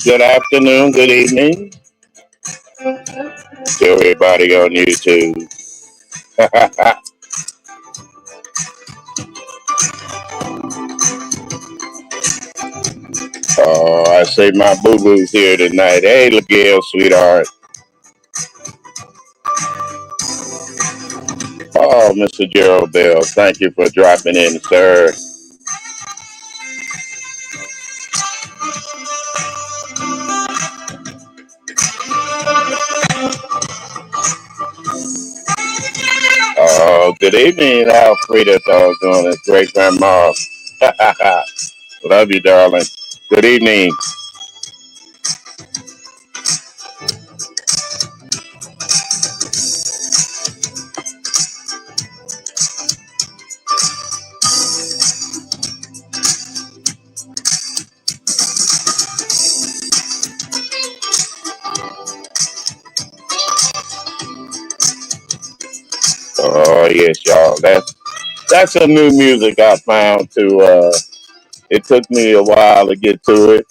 Good afternoon, good evening to everybody on YouTube. Oh, I say my boo boo's here tonight. Hey, Miguel, sweetheart. Oh, Mr. Gerald Bell, thank you for dropping in, sir. Oh, good evening, Alfreda. Doggone it, great grandma. Love you, darling. Good evening. Oh yes, y'all. That's a new music I found to. It took me a while to get to it.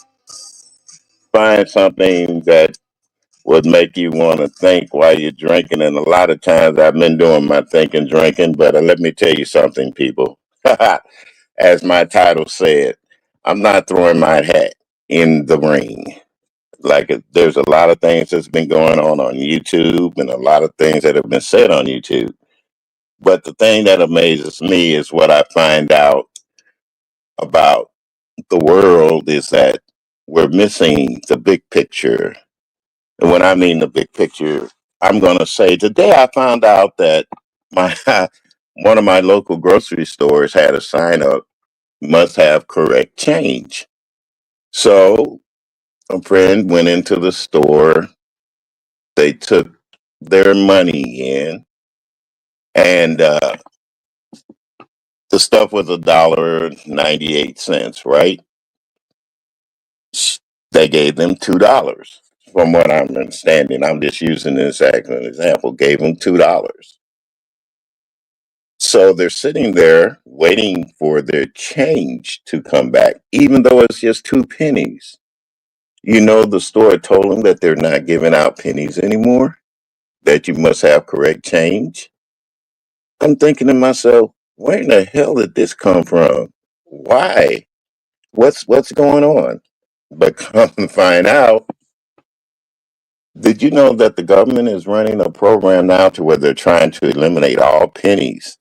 Find something that would make you want to think while you're drinking. And a lot of times I've been doing my thinking drinking, but let me tell you something, people. As my title said, I'm not throwing my hat in the ring. There's a lot of things that's been going on YouTube and a lot of things that have been said on YouTube. But the thing that amazes me is what I find out about the world is that we're missing the big picture. And when I mean the big picture, I'm going to say today I found out that my one of my local grocery stores had a sign up, must have correct change. So a friend went into the store, they took their money in, and the stuff was $1.98, right? They gave them $2. From what I'm understanding, I'm just using this as an example, gave them $2. So they're sitting there waiting for their change to come back, even though it's just two pennies. You know, the store told them that they're not giving out pennies anymore, that you must have correct change. I'm thinking to myself, where in the hell did this come from? Why? What's going on? But come to find out, did you know that the government is running a program now to where they're trying to eliminate all pennies?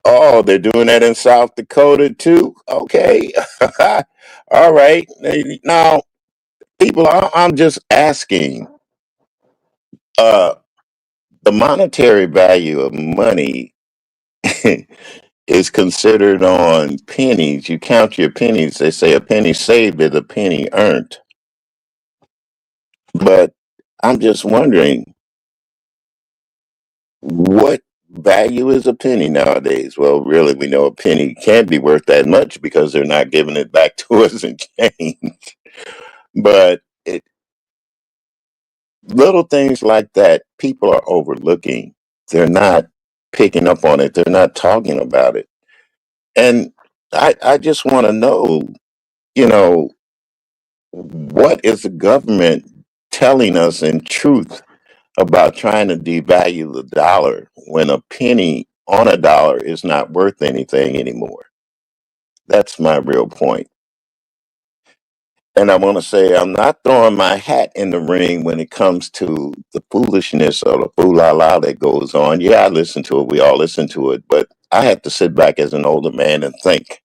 Oh, they're doing that in South Dakota too. Okay, all right. Now, people, I'm just asking. Uh, the monetary value of money is considered on pennies. You count your pennies. They say a penny saved is a penny earned. But I'm just wondering, what value is a penny nowadays? Well, really, we know a penny can't be worth that much because they're not giving it back to us in change. But little things like that, people are overlooking. They're not picking up on it. They're not talking about it. And I just want to know, you know, what is the government telling us in truth about trying to devalue the dollar when a penny on a dollar is not worth anything anymore. That's my real point. And I want to say I'm not throwing my hat in the ring when it comes to the foolishness or the fool la la that goes on. Yeah, I listen to it. We all listen to it. But I have to sit back as an older man and think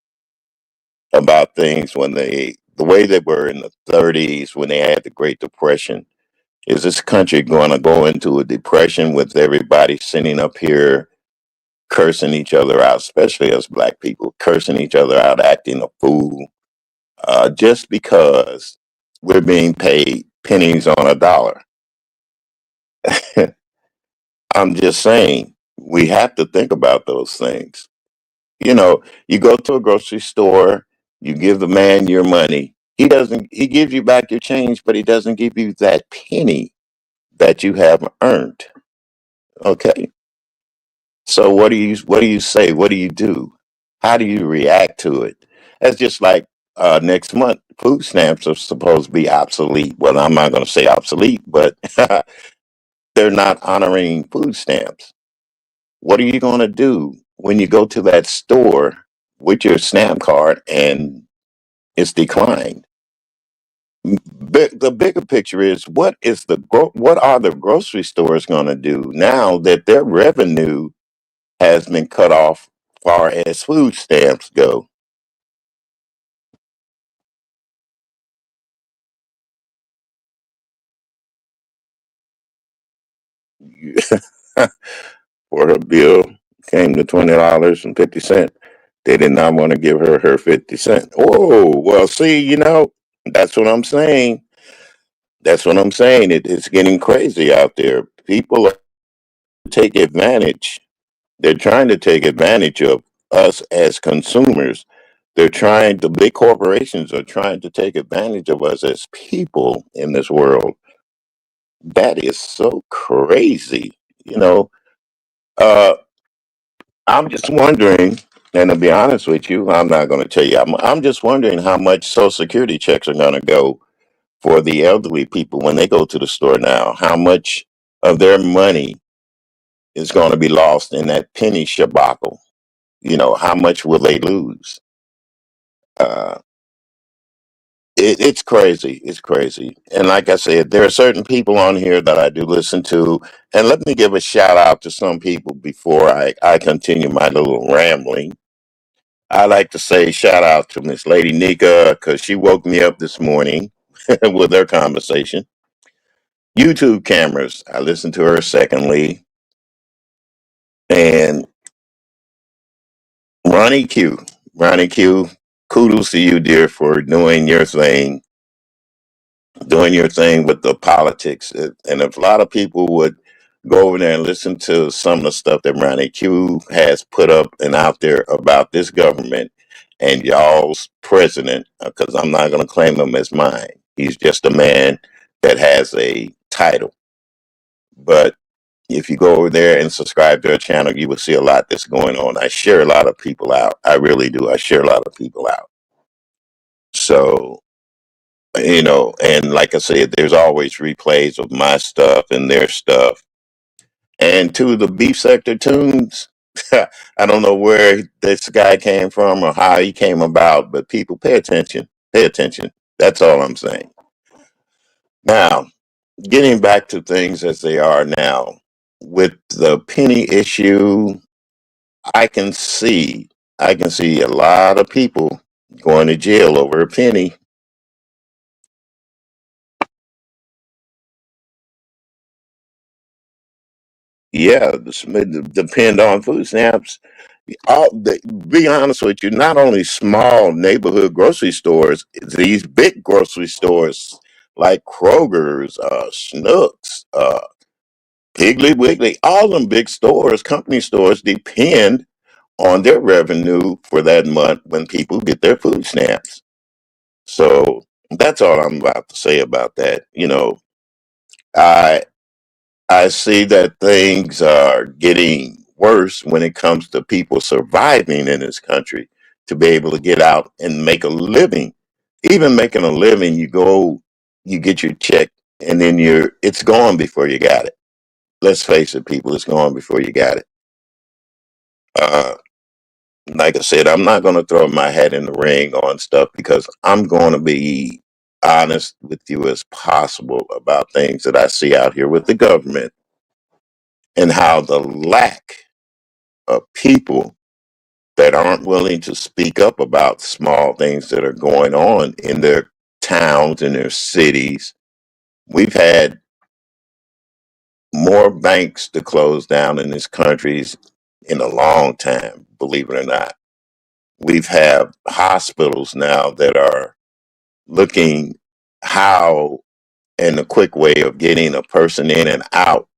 about things when the way they were in the 30s when they had the Great Depression. Is this country going to go into a depression with everybody sitting up here cursing each other out, especially us black people, cursing each other out, acting a fool, just because we're being paid pennies on a dollar? I'm just saying, we have to think about those things. You know, you go to a grocery store, you give the man your money. He gives you back your change, but he doesn't give you that penny that you have earned. Okay. So what do you say? What do you do? How do you react to it? That's just like next month, food stamps are supposed to be obsolete. Well, I'm not going to say obsolete, but they're not honoring food stamps. What are you going to do when you go to that store with your SNAP card and it's declined? The bigger picture is what are the grocery stores going to do now that their revenue has been cut off far as food stamps go? For her bill came to $20.50. They did not want to give her 50 cents. Oh, well, see, that's what I'm saying. That's what I'm saying. It's getting crazy out there. People take advantage. They're trying to take advantage of us as consumers. The big corporations are trying to take advantage of us as people in this world. That is so crazy. You know, uh, I'm just wondering, and to be honest with you, I'm not going to tell you. I'm just wondering how much Social Security checks are going to go for the elderly people when they go to the store now. How much of their money is going to be lost in that penny shabacle? How much will they lose? Uh, it's crazy. It's crazy. And like I said, there are certain people on here that I do listen to. And let me give a shout out to some people before I continue my little rambling. I like to say shout out to Miss Lady Nika because she woke me up this morning with her conversation. YouTube cameras. I listened to her secondly. And Ronnie Q. Ronnie Q, kudos to you, dear, for doing your thing with the politics. And if a lot of people would go over there and listen to some of the stuff that Ronnie Q has put up and out there about this government and y'all's president, because I'm not going to claim him as mine. He's just a man that has a title. But if you go over there and subscribe to our channel, you will see a lot that's going on. I share a lot of people out. I really do. I share a lot of people out. So and like I said, there's always replays of my stuff and their stuff. And to the beef sector tunes, I don't know where this guy came from or how he came about, but people pay attention. Pay attention. That's all I'm saying. Now, getting back to things as they are now, with the penny issue, I can see I can see a lot of people going to jail over a penny. Yeah, depend on food stamps. Be honest with you, not only small neighborhood grocery stores, these big grocery stores like Kroger's, Schnucks, Piggly Wiggly, all them big stores, company stores, depend on their revenue for that month when people get their food stamps. So that's all I'm about to say about that. I I see that things are getting worse when it comes to people surviving in this country to be able to get out and make a living. Even making a living, you get your check, and then it's gone before you got it. Let's face it, people, it's gone before you got it. Uh, like I said, I'm not going to throw my hat in the ring on stuff because I'm going to be honest with you as possible about things that I see out here with the government and how the lack of people that aren't willing to speak up about small things that are going on in their towns and their cities. We've had more banks to close down in this country in a long time, believe it or not. We've had hospitals now that are looking how and a quick way of getting a person in and out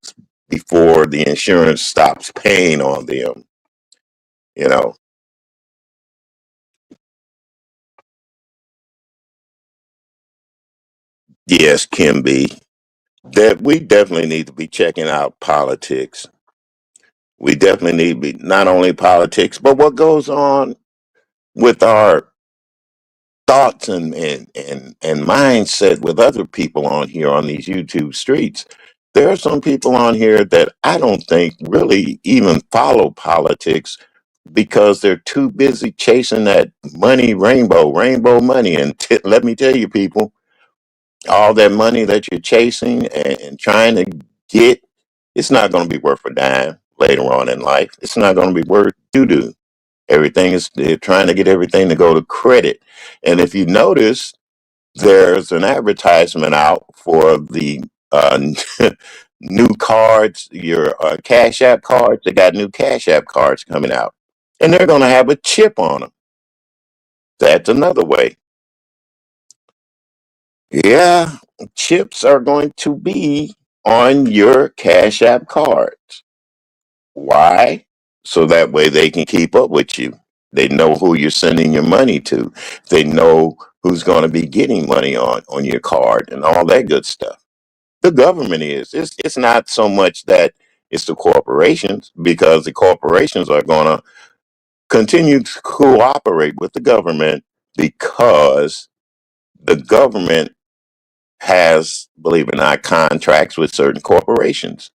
before the insurance stops paying on them. You know, yes, can be that we definitely need to be checking out politics. We definitely need to be not only politics, but what goes on with our thoughts and mindset with other people on here on these YouTube streets. There are some people on here that I don't think really even follow politics because they're too busy chasing that money, rainbow money. And let me tell you, people, all that money that you're chasing and trying to get, it's not going to be worth a dime later on in life. It's not going to be worth doo doo. Everything is, they're trying to get everything to go to credit. And if you notice, there's an advertisement out for the new cards, your Cash App cards. They got new Cash App cards coming out, and they're going to have a chip on them. That's another way. Yeah, chips are going to be on your Cash App cards. Why? So that way they can keep up with you. They know who you're sending your money to. They know who's going to be getting money on your card and all that good stuff. The government is. It's not so much that it's the corporations because the corporations are going to continue to cooperate with the government because the government has, believe it or not, contracts with certain corporations.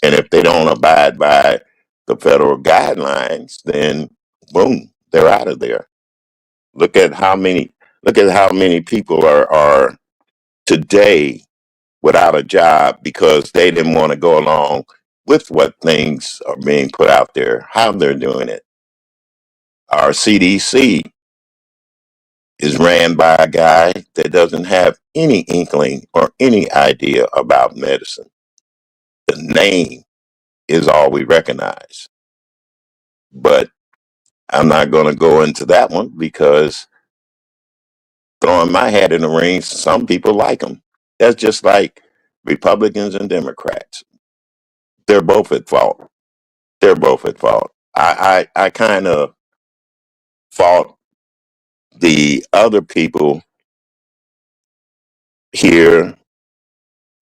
And if they don't abide by the federal guidelines, then boom, they're out of there. Look at how many people are today without a job because they didn't want to go along with what things are being put out there, how they're doing it. Our CDC is ran by a guy that doesn't have any inkling or any idea about medicine. The name is all we recognize. But I'm not going to go into that one because throwing my hat in the ring, some people like them. That's just like Republicans and Democrats. They're both at fault. They're both at fault. I kind of fault the other people here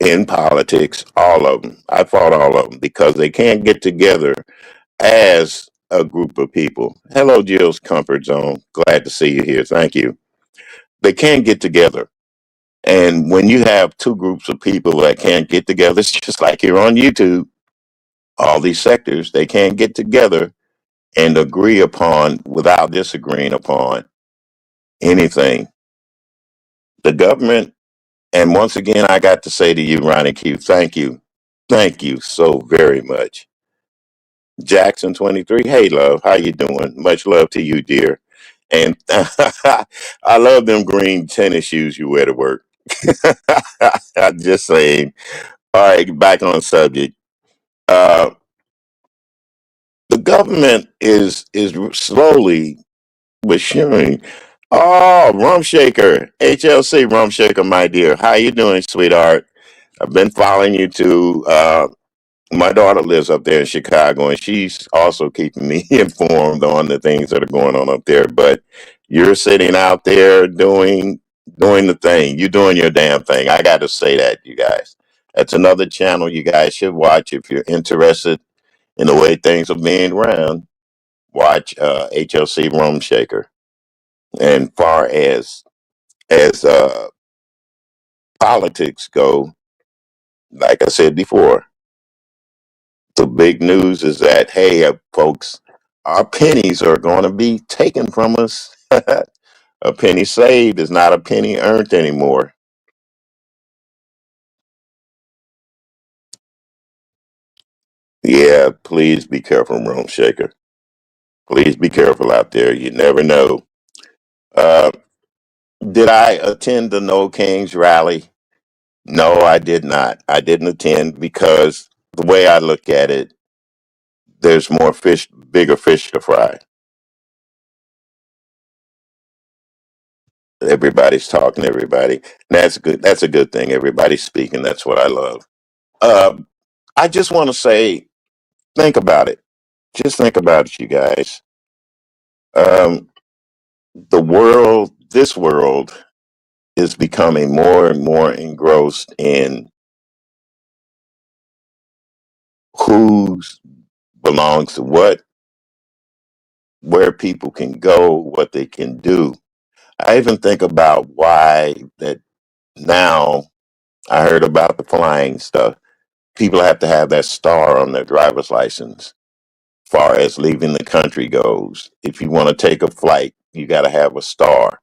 in politics, all of them. I fought all of them because they can't get together as a group of people. Hello, Jill's Comfort Zone. Glad to see you here. Thank you. They can't get together. And when you have two groups of people that can't get together, it's just like here on YouTube, all these sectors, they can't get together and agree upon without disagreeing upon anything. The government, and once again, I got to say to you, Ronnie Q, thank you. Thank you so very much. Jackson 23, hey love, how you doing? Much love to you, dear. And I love them green tennis shoes you wear to work. I'm just saying. All right, back on subject. Uh, the government is slowly but surely. Oh, Rum Shaker, HLC Rum Shaker, my dear. How you doing, sweetheart? I've been following you too. My daughter lives up there in Chicago, and she's also keeping me informed on the things that are going on up there. But you're sitting out there doing the thing. You're doing your damn thing. I got to say that, you guys. That's another channel you guys should watch if you're interested in the way things are being run. Watch HLC Rum Shaker. And far as politics go, like I said before, the big news is that hey, folks, our pennies are going to be taken from us. A penny saved is not a penny earned anymore. Yeah, please be careful, Room Shaker. Please be careful out there. You never know. Uh, did I attend the No Kings rally? No, I did not. I didn't attend because the way I look at it, there's more fish, bigger fish to fry. Everybody's talking to everybody. That's good. That's a good thing. Everybody's speaking. That's what I love. Uh, I just want to say, think about it. Just think about it, you guys. Um, the world, this world, is becoming more and more engrossed in who's belongs to what, where people can go, what they can do. I even think about why that now I heard about the flying stuff. People have to have that star on their driver's license. Far as leaving the country goes, if you want to take a flight, you got to have a star.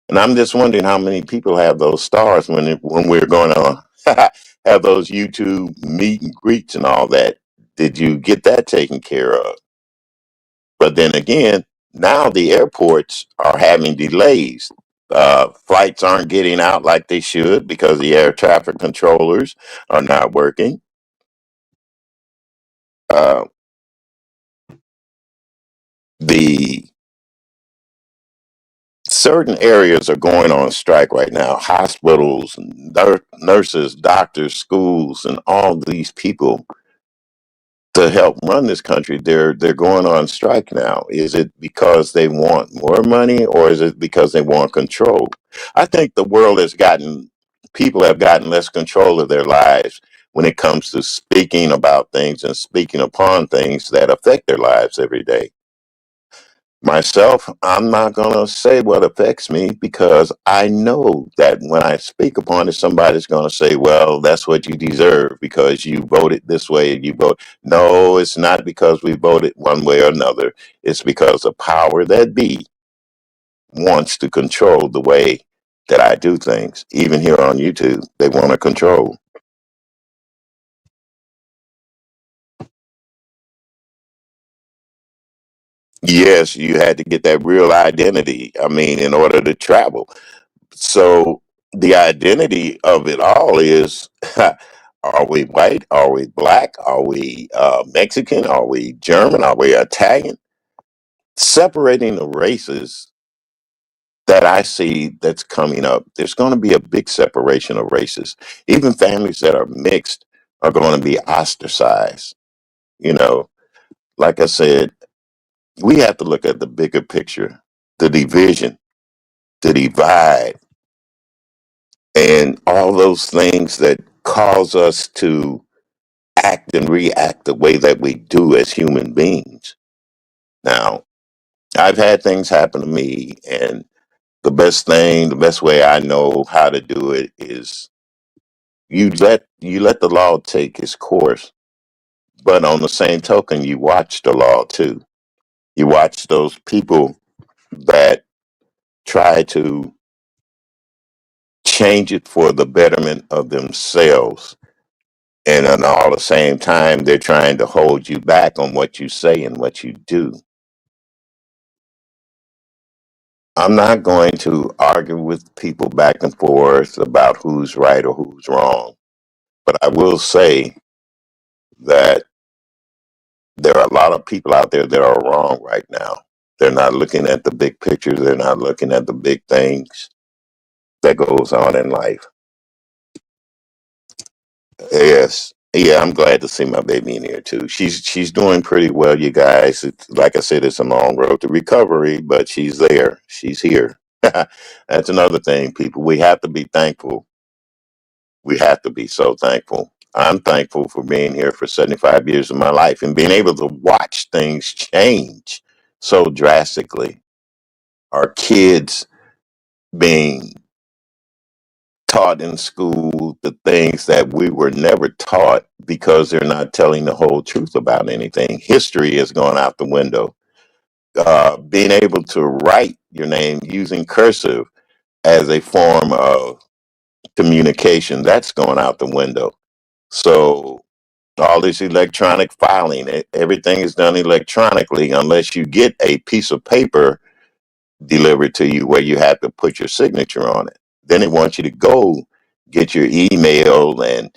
And I'm just wondering how many people have those stars when we're going to have those YouTube meet and greets and all that. Did you get that taken care of? But then again, now the airports are having delays. Flights aren't getting out like they should because the air traffic controllers are not working. Uh, the certain areas are going on strike right now. Hospitals, nurses, doctors, schools, and all these people to help run this country, they're going on strike now. Is it because they want more money, or is it because they want control? I think the world has gotten people have gotten less control of their lives when it comes to speaking about things and speaking upon things that affect their lives every day. Myself, I'm not going to say what affects me because I know that when I speak upon it, somebody's going to say, well, that's what you deserve because you voted this way and you vote. No, it's not because we voted one way or another. It's because the power that be wants to control the way that I do things. Even here on YouTube, they want to control. Yes, you had to get that real identity. I mean, in order to travel. So the identity of it all is are we white? Are we black? Are we Mexican? Are we German? Are we Italian? Separating the races that I see that's coming up, there's going to be a big separation of races. Even families that are mixed are going to be ostracized. You know, like I said, we have to look at the bigger picture, the division, the divide, and all those things that cause us to act and react the way that we do as human beings. Now, I've had things happen to me, and the best way I know how to do it is you let the law take its course, but on the same token, you watch the law too. You watch those people that try to change it for the betterment of themselves. And at all the same time, they're trying to hold you back on what you say and what you do. I'm not going to argue with people back and forth about who's right or who's wrong, but I will say that there are a lot of people out there that are wrong right now. They're not looking at the big picture. They're not looking at the big things that goes on in life. Yes. Yeah, I'm glad to see my baby in here too. She's doing pretty well, you guys. It's, like I said, it's a long road to recovery, but she's there. She's here. That's another thing, people. We have to be thankful. We have to be so thankful. I'm thankful for being here for 75 years of my life and being able to watch things change so drastically. Our kids being taught in school the things that we were never taught because they're not telling the whole truth about anything. History is going out the window. being able to write your name using cursive as a form of communication, that's going out the window. So all this electronic filing, everything is done electronically unless you get a piece of paper delivered to you where you have to put your signature on it. Then it wants you to go get your email, and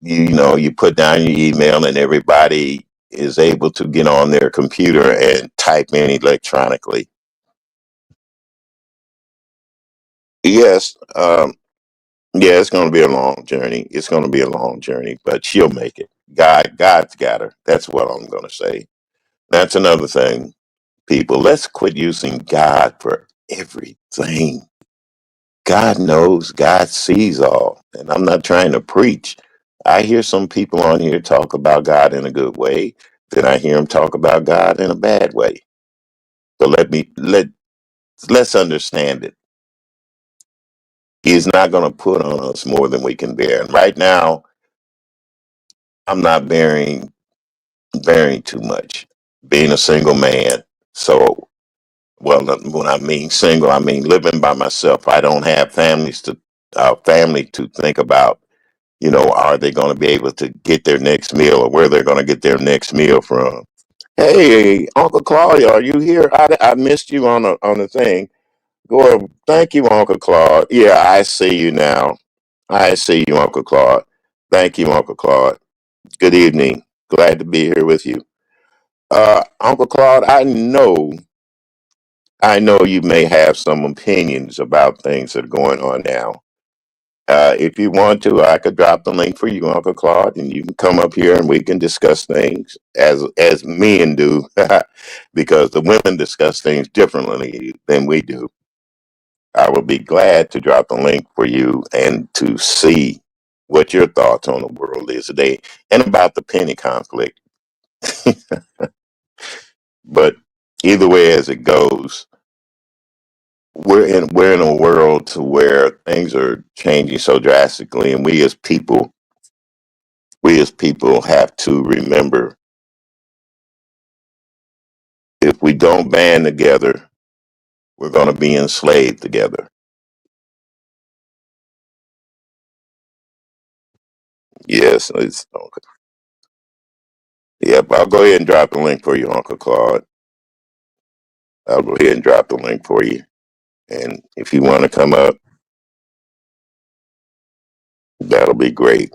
you put down your email, and everybody is able to get on their computer and type in electronically. Yes, yeah, it's going to be a long journey. It's going to be a long journey, but she'll make it. God's got her. That's what I'm going to say. That's another thing, people. Let's quit using God for everything. God knows, God sees all. And I'm not trying to preach. I hear some people on here talk about God in a good way. Then I hear them talk about God in a bad way. So let's understand it. He's not going to put on us more than we can bear. And right now, I'm not bearing too much. Being a single man. So, well, when I mean single, I mean living by myself. I don't have family to think about. Are they going to be able to get their next meal, or where they're going to get their next meal from? Hey, Uncle Claudia, are you here? I missed you on the thing. Go. Thank you, Uncle Claude. Yeah, I see you now. I see you, Uncle Claude. Thank you, Uncle Claude. Good evening. Glad to be here with you. Uncle Claude, I know you may have some opinions about things that are going on now. If you want to, I could drop the link for you, Uncle Claude, and you can come up here and we can discuss things as men do, because the women discuss things differently than we do. I will be glad to drop the link for you and to see what your thoughts on the world is today and about the penny conflict. But either way as it goes, we're in a world to where things are changing so drastically, and we as people have to remember, if we don't band together, we're going to be enslaved together. Yes, it's okay. Yep, I'll go ahead and drop the link for you, Uncle Claude. I'll go ahead and drop the link for you. And if you want to come up, that'll be great.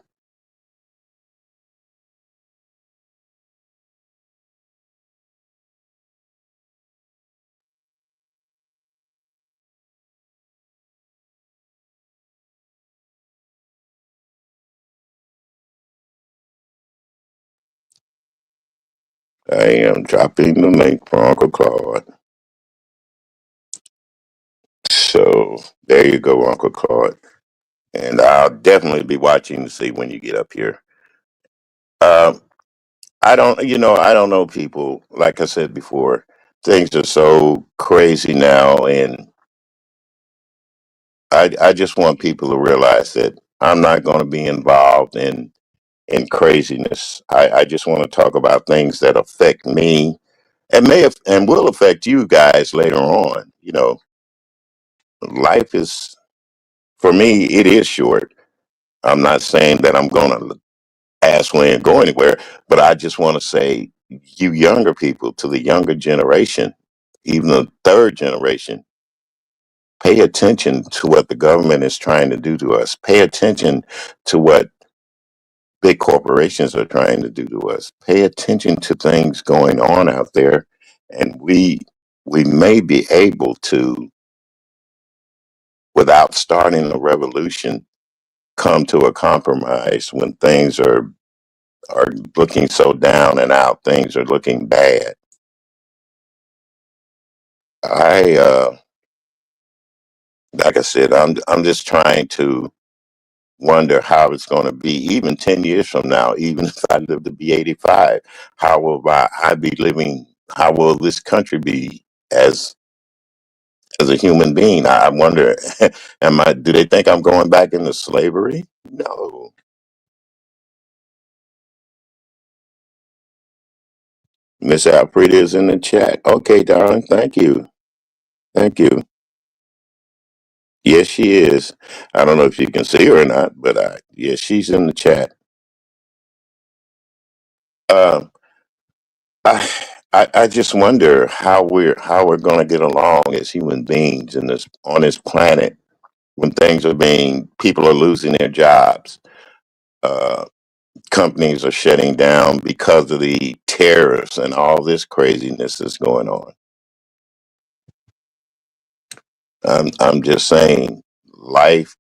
I am dropping the link for Uncle Claude. So there you go, Uncle Claude. And I'll definitely be watching to see when you get up here. Um, I don't know people. Like I said before, things are so crazy now, and I just want people to realize that I'm not going to be involved in craziness. I just want to talk about things that affect me and and will affect you guys later on. Life is, for me, it is short. I'm not saying that I'm going to ask when and go anywhere, but I just want to say, you younger people, to the younger generation, even the third generation, pay attention to what the government is trying to do to us. Pay attention to what big corporations are trying to do to us. Pay attention to things going on out there, and we may be able to, without starting a revolution, come to a compromise when things are looking so down and out. Things are looking bad. I Like I said, I'm just trying to wonder how it's going to be even 10 years from now, even if I live to be 85. How will I be living? How will this country be as as a human being? I wonder, do they think I'm going back into slavery? No. Miss Alfreda is in the chat. Okay, darling. Thank you. Thank you. Yes, she is. I don't know if you can see her or not, but yes, she's in the chat. Um, I, I just wonder how we're going to get along as human beings in this on this planet when people are losing their jobs. Uh, Companies are shutting down because of the tariffs and all this craziness that's going on. I'm just saying, life.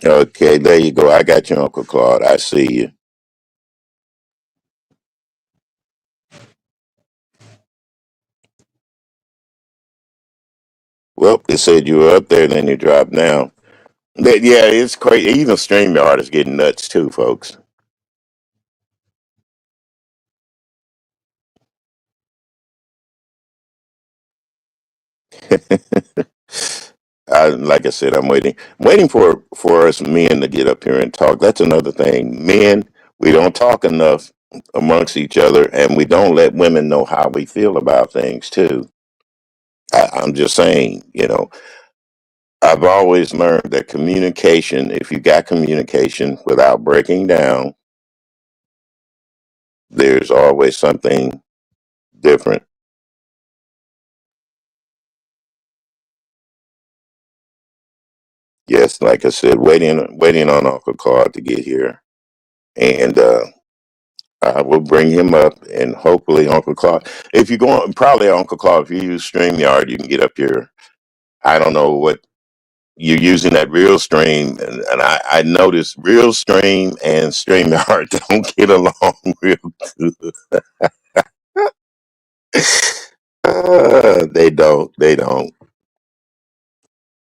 Okay, there you go. I got you, Uncle Claude. I see you. Well, it said you were up there, then you dropped down. Yeah, it's crazy. Even StreamYard is getting nuts too, folks. Like I said, I'm waiting for us men to get up here and talk. That's another thing. Men, we don't talk enough amongst each other, and we don't let women know how we feel about things too. I'm just saying, I've always learned that communication, if you got communication without breaking down, there's always something different. Yes, like I said, waiting on Uncle Claude to get here, and I will bring him up, and hopefully Uncle Claude. If you go on, probably Uncle Claude, if you use StreamYard, you can get up here. I don't know what you're using that real stream, and I noticed real stream and StreamYard don't get along real good. They don't.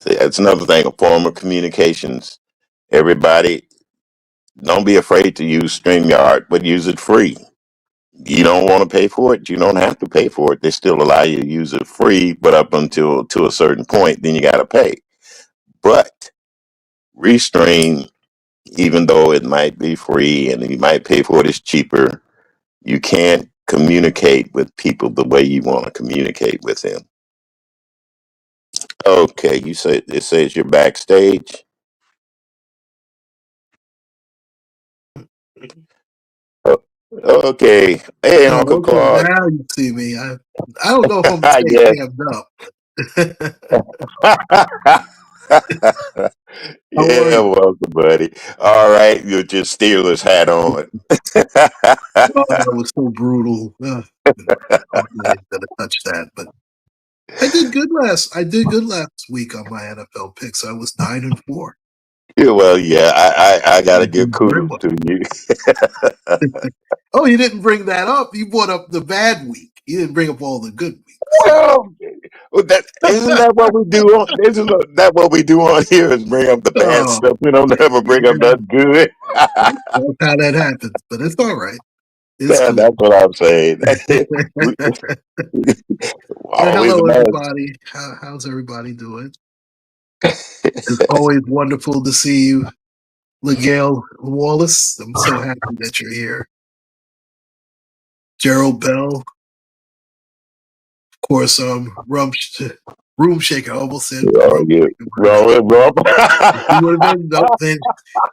See, that's another thing, a form of communications. Everybody, don't be afraid to use StreamYard, but use it free. You don't want to pay for it, you don't have to pay for it. They still allow you to use it free, but up until to a certain point, then you got to pay. But Restream, even though it might be free and you might pay for it, it's cheaper. You can't communicate with people the way you want to communicate with them. Okay, you said it says you're backstage. Oh, okay. Hey, Oh, Uncle okay. Claude. Now you see me. I don't know if I'm gonna stay Yes. jammed up. How are Yeah, you? welcome, buddy. All right, you your Steelers hat on. Oh, that was so brutal. I'm not even gonna touch that. But I did good last week on my NFL picks. I was 9-4. Yeah, well, yeah, I I gotta give did very kudos well. to you. Oh, you didn't bring that up. You brought up the bad week. You didn't bring up all the good weeks. Well, that isn't that what we do on isn't that what we do on here is bring up the bad Oh, stuff. We don't ever bring up yeah. nothing good. That's how that happens. But it's all right. It's cool. That's what I'm saying. We always Hello, love. everybody. How's everybody doing? It's always wonderful to see you, Miguel Wallace. I'm so happy that you're here. Gerald Bell, of course. Room Shaker. I almost said Oh, Room yeah. Shaker. Well, well, She would have been. Nope, then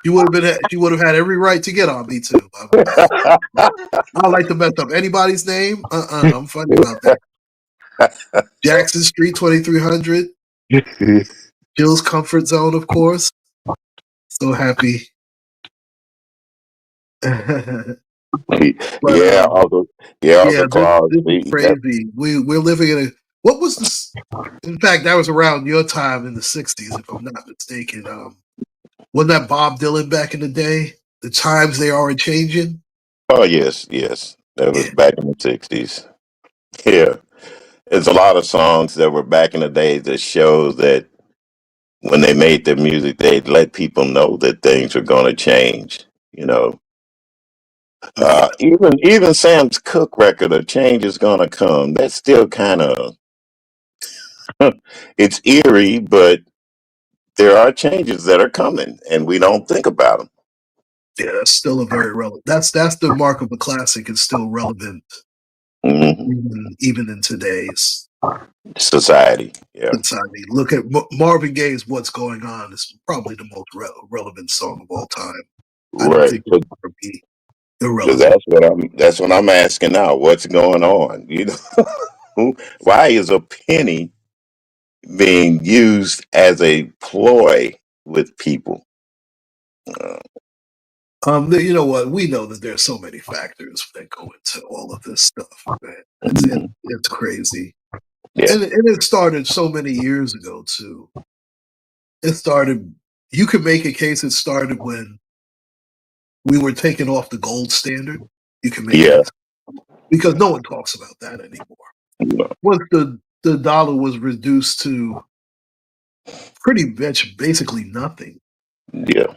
she would have been. She would have had every right to get on me too. I don't like to mess up anybody's name. I'm funny about that. Jackson Street 2300. Jill's Comfort Zone, of course. So happy. But yeah, yeah, Uncle Claus. this is crazy. We're living in a what was this? In fact, that was around your time in the '60s, if I'm not mistaken. Wasn't that Bob Dylan back in the day? The times they are changing. Oh yes, yes. That was Yeah, back in the '60s. Yeah, there's a lot of songs that were back in the day that shows that when they made their music, they let people know that things are going to change. You know, yeah, even Sam's Cook record, "A Change Is Gonna Come." That's still kind of it's eerie, but there are changes that are coming, and we don't think about them. yeah. That's still a very relevant. That's the mark of a classic. It's still relevant even in today's Society. Yeah. society. Look at Marvin Gaye's "What's Going On" is probably the most relevant song of all time. I don't Right. think it'll ever be So irrelevant. that's what I'm asking now. What's going on? Why is a penny being used as a ploy with people? Uh, You know what? We know that there's so many factors that go into all of this stuff, man. mhm. It's crazy, Yeah. and it started so many years ago too. It started. You could make a case. It started when we were taken off the gold standard. You can make Yeah. that because no one talks about that anymore. No, Once the dollar was reduced to pretty much basically nothing, yeah.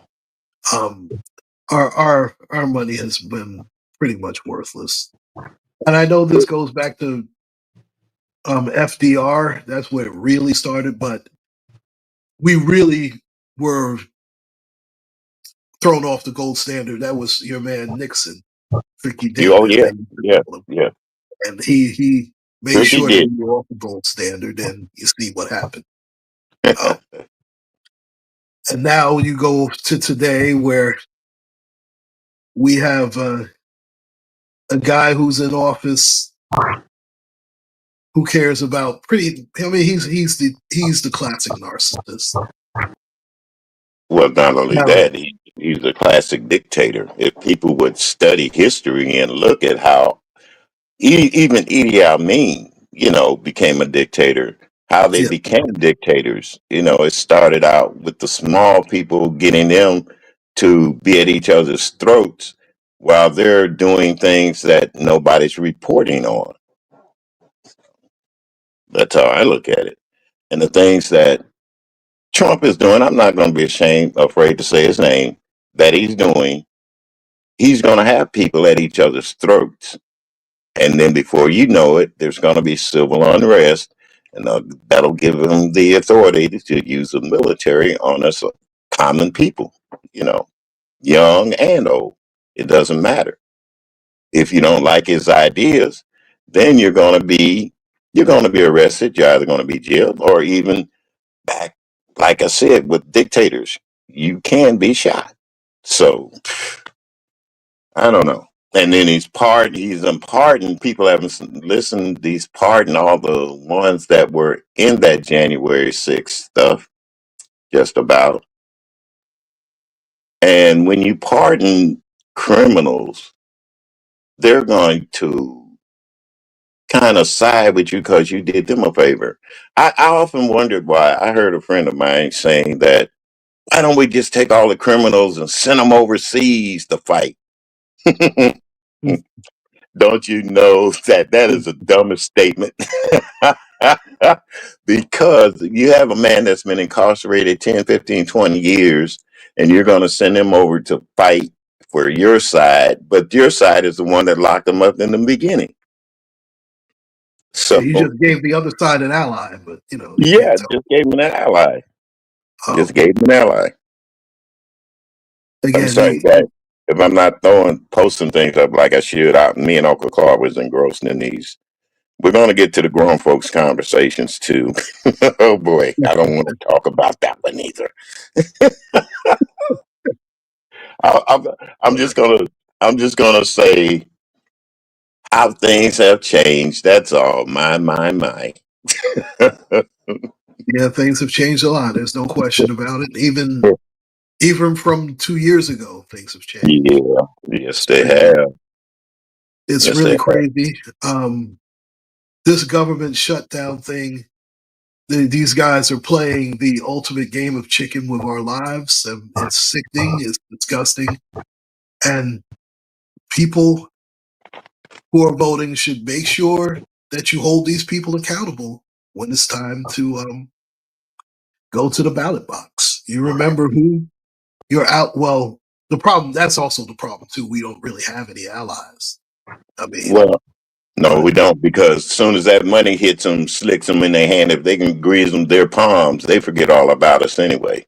um, our money has been pretty much worthless. And I know this goes back to FDR. That's where it really started, but we really were thrown off the gold standard. That was your man Nixon, Ricky Dick, Oh as yeah. they used to Yeah. call him. Yeah. And he made Ricky sure that did. we were off the gold standard, and you see what happened. Um, and now you go to today where we have a guy who's in office who cares about pretty. I mean, he's the classic narcissist. Well, not only Now, that, he's a classic dictator. If people would study history and look at how even Idi Amin, became a dictator, how they yeah, became dictators. It started out with the small people getting them to be at each other's throats while they're doing things that nobody's reporting on. That's how I look at it. And the things that Trump is doing, I'm not going to be afraid to say his name, that he's doing, he's going to have people at each other's throats. And then before you know it, there's going to be civil unrest, and that'll give them the authority to use the military on us common people, you know, young and old. It doesn't matter. If you don't like his ideas, then you're going to be arrested. You're either going to be jailed or even back, like I said, with dictators, you can be shot. So I don't know. And then he's pardoned people haven't listened. He's pardoned all the ones that were in that January 6th stuff, just about. And when you pardon criminals, they're going to kind of side with you because you did them a favor. I often wondered why. I heard a friend of mine saying that, why don't we just take all the criminals and send them overseas to fight? Don't you know that is the dumbest statement? Because you have a man that's been incarcerated 10, 15, 20 years, and you're going to send him over to fight for your side, but your side is the one that locked him up in the beginning. yeah, you So, just gave the other side an ally, but you can't yeah, tell. just gave him an ally. Just Um, gave him an ally. I'm again, sorry, guys. If I'm not posting things up like I should, me and Uncle Carl was engrossed in these. We're going to get to the grown folks conversations too. Oh boy, I don't want to talk about that one either. I, I'm, I'm just gonna I'm just gonna say how things have changed. That's all. My. yeah, things have changed a lot. There's no question about it. Even from 2 years ago, things have changed. Yeah. Yes, It's they crazy. have. It's Yes, they really have. crazy. This government shutdown thing. These guys are playing the ultimate game of chicken with our lives. And it's sickening. It's disgusting. And people who are voting should make sure that you hold these people accountable when it's time to go to the ballot box. You remember who you're out. Well, that's also the problem too. We don't really have any allies. I mean, Well, no, but we don't, because as soon as that money hits them, slicks them in their hand, if they can grease them their palms, they forget all about us anyway.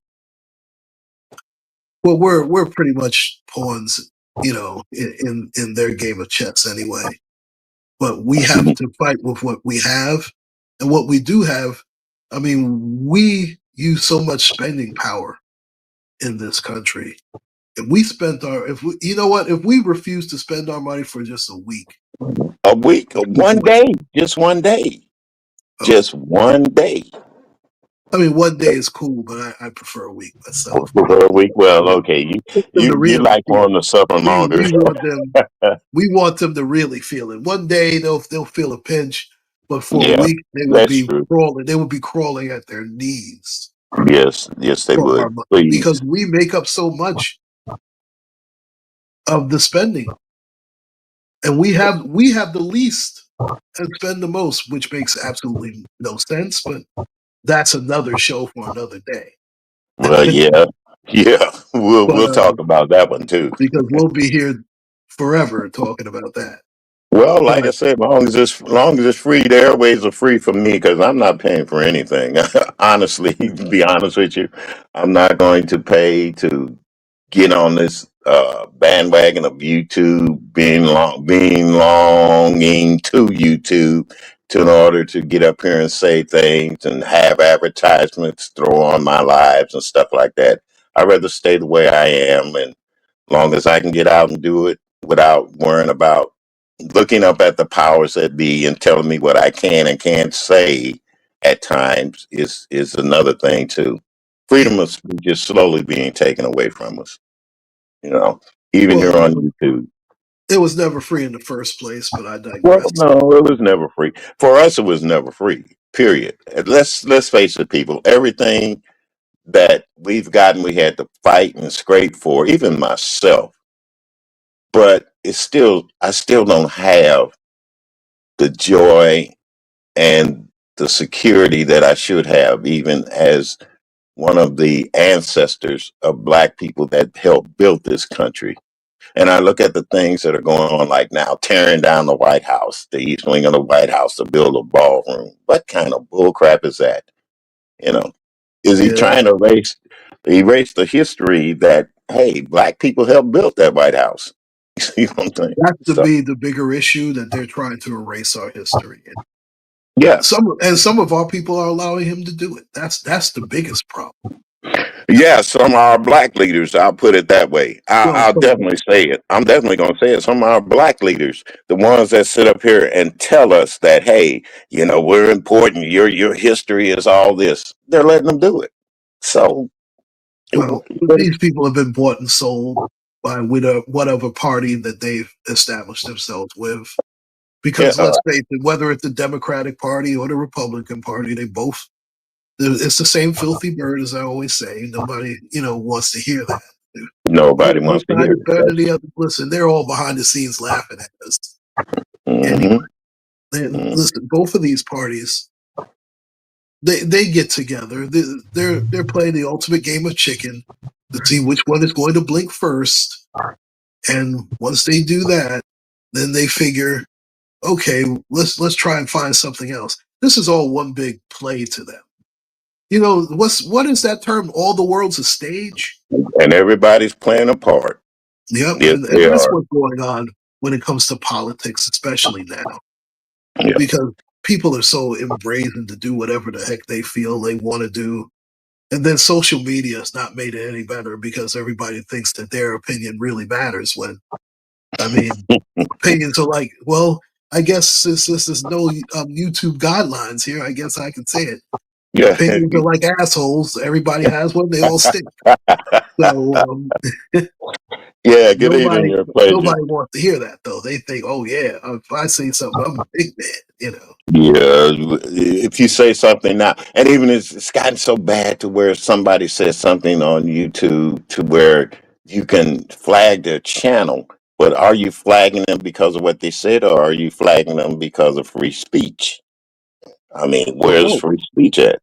well, we're pretty much pawns, in their game of chess anyway. but we have to fight with what we have, and what we do have. I mean, we use so much spending power in this country. If we spent our, if we, you know what, if we refuse to spend our money for just a week, A week, one day, just one day, just one day. I mean, one day is cool, but I prefer a week myself. For a week. Well, okay, Them to you really like feel on the suffer it. longer. We want them. We want them to really feel it. One day they'll feel a pinch, but for a Yeah, week they will that's be true. crawling. They will be crawling at their knees Yes, yes, they for would. our money because Please. we make up so much of the spending, and we have the least and spend the most, which makes absolutely no sense. But that's another show for another day. Well, yeah, yeah. But We'll talk about that one too. because we'll be here forever talking about that. Well, like I But said, long as it's free, the airways are free for me because I'm not paying for anything. Honestly, to be honest with you, I'm not going to pay to get on this bandwagon of YouTube, being longing to YouTube to in order to get up here and say things and have advertisements throw on my lives and stuff like that. I'd rather stay the way I am, and long as I can get out and do it without worrying about looking up at the powers that be and telling me what I can and can't say at times is another thing too. yeah, Freedom of speech is slowly being taken away from us. You know, even well, here on YouTube. it was never free in the first place. But I Well, digress. no, it was never free. For us, it was never free. Period. And let's face it, people. Everything that we've gotten, we had to fight and scrape for. Even myself, but I still don't have the joy and the security that I should have, even as one of the ancestors of black people that helped build this country. And I look at the things that are going on like now, tearing down the White House, the east wing of the White House to build a ballroom. What kind of bullcrap is that? You know, is he Yeah, trying to erase the history that, hey, black people helped build that White House? You see what I'm saying? that's to So me the bigger issue that they're trying to erase our history. yeah. Some of our people are allowing him to do it. That's the biggest problem. Yeah, some of our black leaders, I'll put it that way. Well, I'll definitely say it. I'm definitely going to say it. Some of our black leaders, the ones that sit up here and tell us that, hey, we're important. Your history is all this. They're letting them do it. So, well, these people have been bought and sold by whatever party that they've established themselves with. yeah, Because let's face it, whether it's the Democratic Party or the Republican Party, it's the same filthy bird, as I always say. Nobody, wants to hear that. nobody One wants to side hear is better than it. the other. Listen, they're all behind the scenes laughing at us. Anyway, Mm-hmm, listen, both of these parties, they get together. They're playing the ultimate game of chicken to see which one is going to blink first. And once they do that, then they figure, okay, let's try and find something else. This is all one big play to them. What is that term? All the world's a stage. and everybody's playing a part. Yep, Yes, and they that's are. what's going on when it comes to politics, especially now, Yeah, because people are so embracing to do whatever the heck they feel they want to do. And then social media has not made it any better because everybody thinks that their opinion really matters when, I mean, opinions are like, well, I guess since there's no YouTube guidelines here, I guess I can say it. yeah, Opinions are like assholes. Everybody has one. They all stink. So yeah. Good evening, nobody your pleasure. nobody wants to hear that though. They think, oh yeah, if I say something, I'm a big man. Yeah, if you say something now, and even it's gotten so bad to where somebody says something on YouTube to where you can flag their channel, but are you flagging them because of what they said, or are you flagging them because of free speech? I mean, Or where's both. free speech at?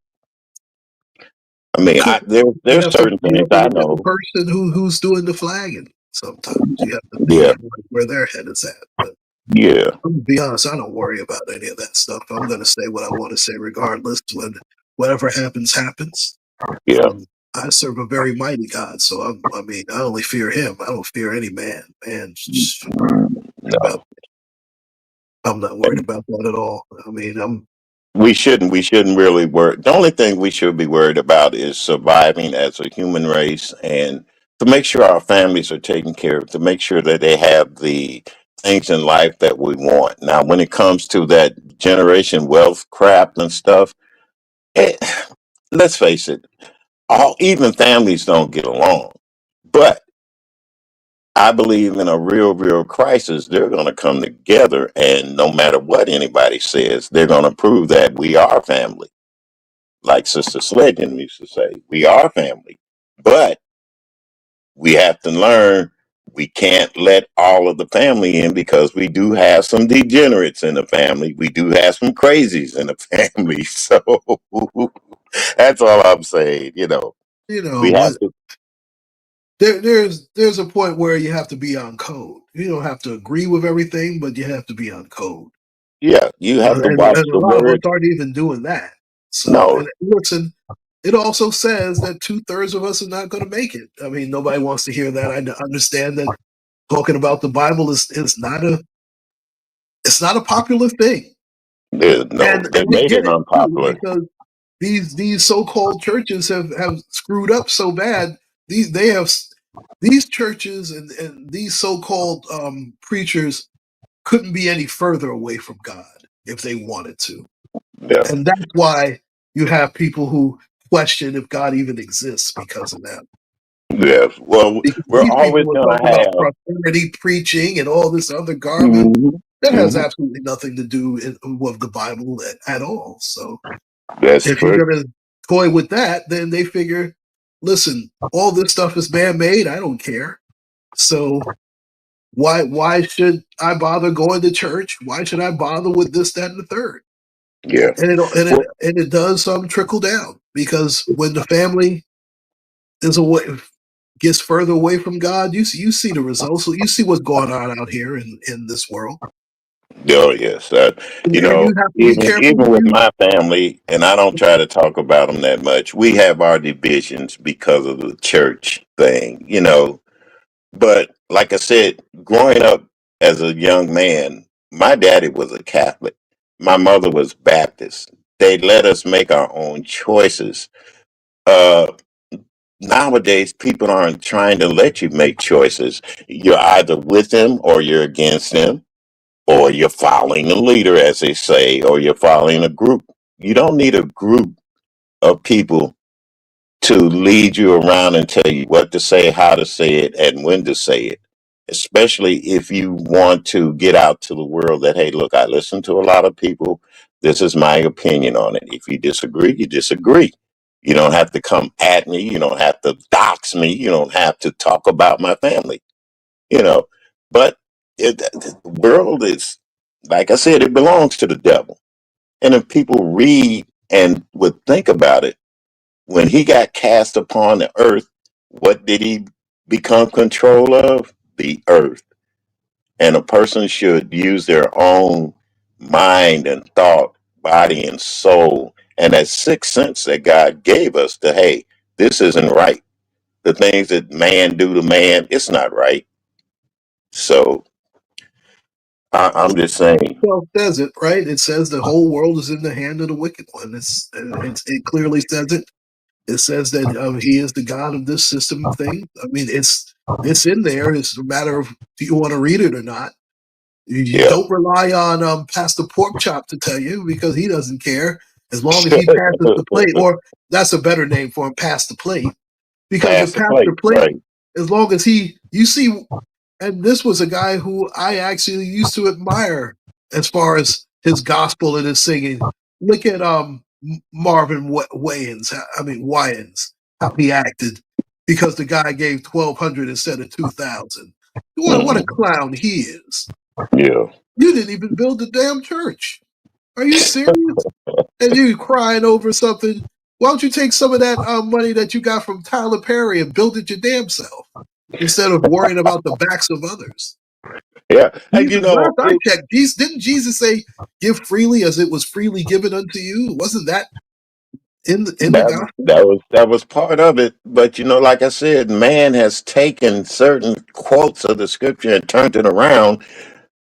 I mean, Could there's certain you things have to I look at the know. person who's doing the flagging. Sometimes you have to Yeah, figure where their head is at. But yeah, I'm gonna be honest, I don't worry about any of that stuff. I'm gonna say what I want to say regardless. When whatever happens, happens. yeah. I serve a very mighty God, so I mean, I only fear Him. I don't fear any man. Man, No, about I'm not worried about that at all. I mean, We shouldn't really worry. The only thing we should be worried about is surviving as a human race, and to make sure our families are taken care of, to make sure that they have the things in life that we want. Now, when it comes to that generation wealth crap and stuff, it, let's face it, all even families don't get along. But I believe in a real crisis, they're going to come together, and no matter what anybody says, they're going to prove that we are family. Like Sister Sledgen used to say, we are family. But we have to learn we can't let all of the family in because we do have some degenerates in the family. We do have some crazies in the family. So that's all I'm saying. you know, We have but to, there's a point where you have to be on code. You don't have to agree with everything, but you have to be on code. yeah, you have to watch And a the lot of us word. aren't even doing that. So, No, and listen, it also says that 2/3 of us are not going to make it. I mean, nobody wants to hear that. I understand that talking about the Bible is not a it's not a popular thing, no, they and we made get it it too unpopular. because these so-called churches have screwed up so bad. They have these churches and these so-called preachers couldn't be any further away from God if they wanted to. Yeah, And that's why you have people who question if God even exists because of that. yes. Well, Because we're these people always were going to talking about have. prosperity preaching and all this other garbage. Mhm, That has mhm. absolutely nothing to do with the Bible at all. So That's if you're correct. going to toy with that, then they figure, listen, all this stuff is man-made. I don't care. So why should I bother going to church? Why should I bother with this, that, and the third? Yeah. Well, And it does trickle down because when the family is away, gets further away from God, you see the results. So you see what's going on out here in this world, oh yes, and you have to be careful even who with you. my family, and I don't try to talk about them that much. We have our divisions because of the church thing. But like I said, growing up as a young man, my daddy was a Catholic. My mother was Baptist. They let us make our own choices. Uh, Nowadays, people aren't trying to let you make choices. You're either with them or you're against them, or you're following a leader, as they say, or you're following a group. You don't need a group of people to lead you around and tell you what to say, how to say it, and when to say it. Especially if you want to get out to the world that, hey, look, I listen to a lot of people. This is my opinion on it. If you disagree, you disagree. You don't have to come at me. You don't have to dox me. You don't have to talk about my family, you know. But the world is, like I said, it belongs to the devil. And if people read and would think about it, when he got cast upon the earth, what did he become control of? The earth. And a person should use their own mind and thought, body and soul, and that sixth sense that God gave us to, hey, this isn't right. The things that man do to man, it's not right. So I'm just saying, Well, says it right. It says the whole world is in the hand of the wicked one. It clearly says it. It says that he is the God of this system of things. I mean, it's in there. It's a matter of do you want to read it or not. You yeah. don't rely on Pastor Porkchop to tell you because he doesn't care as long as he passes the plate, or that's a better name for him, pass the plate. Because if Pass the Pastor plate, Plate, right? as long as you see, and this was a guy who I actually used to admire as far as his gospel and his singing. Look at Marvin Wayans. I mean Wayans, how he acted because the guy gave 1,200 instead of 2,000. What a Mm, clown he is! yeah. You didn't even build the damn church. Are you serious? And you crying over something. Why don't you take some of that money that you got from Tyler Perry and build it your damn self instead of worrying about the backs of others? Yeah. And Jesus, last I checked, didn't Jesus say, "Give freely as it was freely given unto you"? Wasn't that in the That gospel? that was part of it, but like I said, man has taken certain quotes of the scripture and turned it around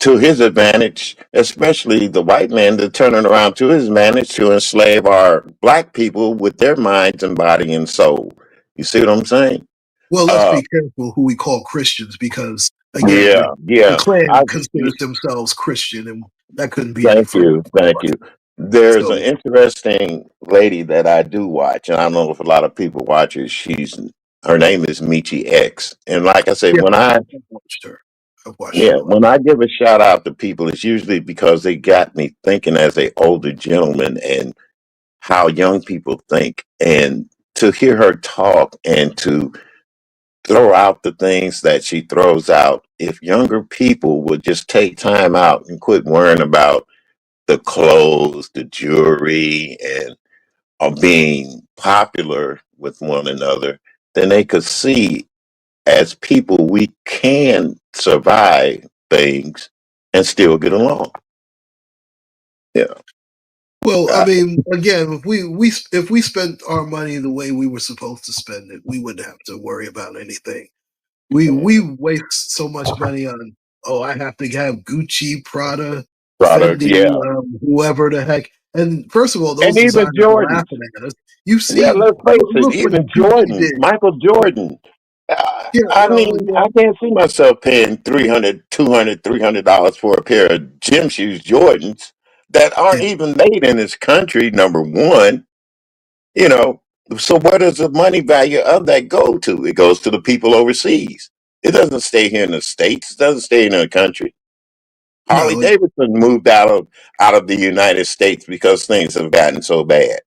to his advantage, especially the white man, to turn it around to his advantage to enslave our black people with their minds and body and soul. You see what I'm saying? Well, let's Uh, be careful who we call Christians because, again, yeah, the yeah. Klan considers themselves Christian, and that couldn't be any Thank further you, from thank us. you. There's an So, interesting lady that I do watch, and I don't know if a lot of people watch her. Her name is Michi X, and like I said, yeah, when I I've watched her. I've watched her yeah, a lot. when I give a shout out to people, it's usually because they got me thinking as a older gentleman and how young people think, and to hear her talk and to throw out the things that she throws out. If younger people would just take time out and quit worrying about the clothes, the jewelry, and of being popular with one another, then they could see as people we can survive things and still get along. Yeah. Well, I Uh, mean, again, if we spent our money the way we were supposed to spend it, we wouldn't have to worry about anything. We waste so much money on, oh, I have to have Gucci, Prada, Products, Fendi, yeah. whoever the heck. And first of all, And those even designers are Jordans. laughing at us. You've Yeah, seen, let's face it, look what even Gucci Jordan, did. Michael Jordan. Yeah, I well, mean, yeah, I can't see myself paying $300 for a pair of gym shoes, Jordans, that yeah, aren't even made in this country, number one. You know, so where does the money value of that go to? It goes to the people overseas. It doesn't stay here in the States. It doesn't stay in the country. Harley no, Davidson moved out of the United States because things have gotten so bad.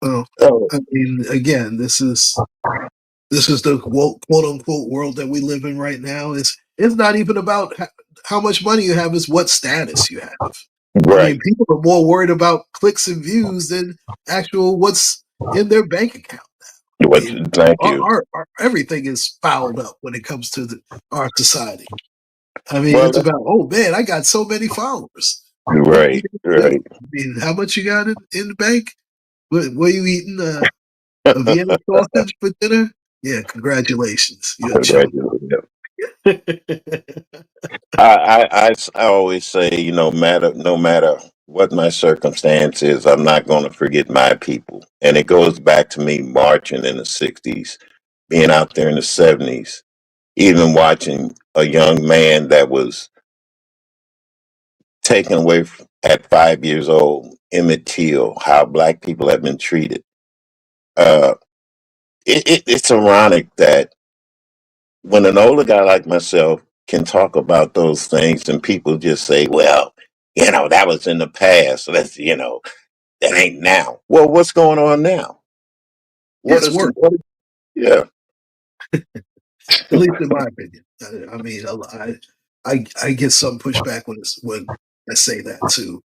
well, So I mean, again, this is the quote unquote world that we live in right now. It's not even about how much money you have; it's what status you have. I mean, right. people are more worried about clicks and views than actual what's in their bank account. I What mean, thank you. our everything is fouled up when it comes to our society. I mean, Well it's about, oh man, I got so many followers. What you right, gonna do? right. I mean, how much you got in the bank? What you eating? A Vienna sausage for dinner? Yeah, congratulations. You're a chump. Congratulations. I always say, no matter what my circumstance is, I'm not going to forget my people. And it goes back to me marching in the 60s, being out there in the 70s, even watching a young man that was taken away at 5 years old, Emmett Till, how black people have been treated. Uh, it's ironic that when an older guy like myself can talk about those things and people just say, well, that was in the past. So that ain't now. Well, what's going on now? What It's is the, work, yeah, at least in my opinion. I mean, I get some pushback when I say that too.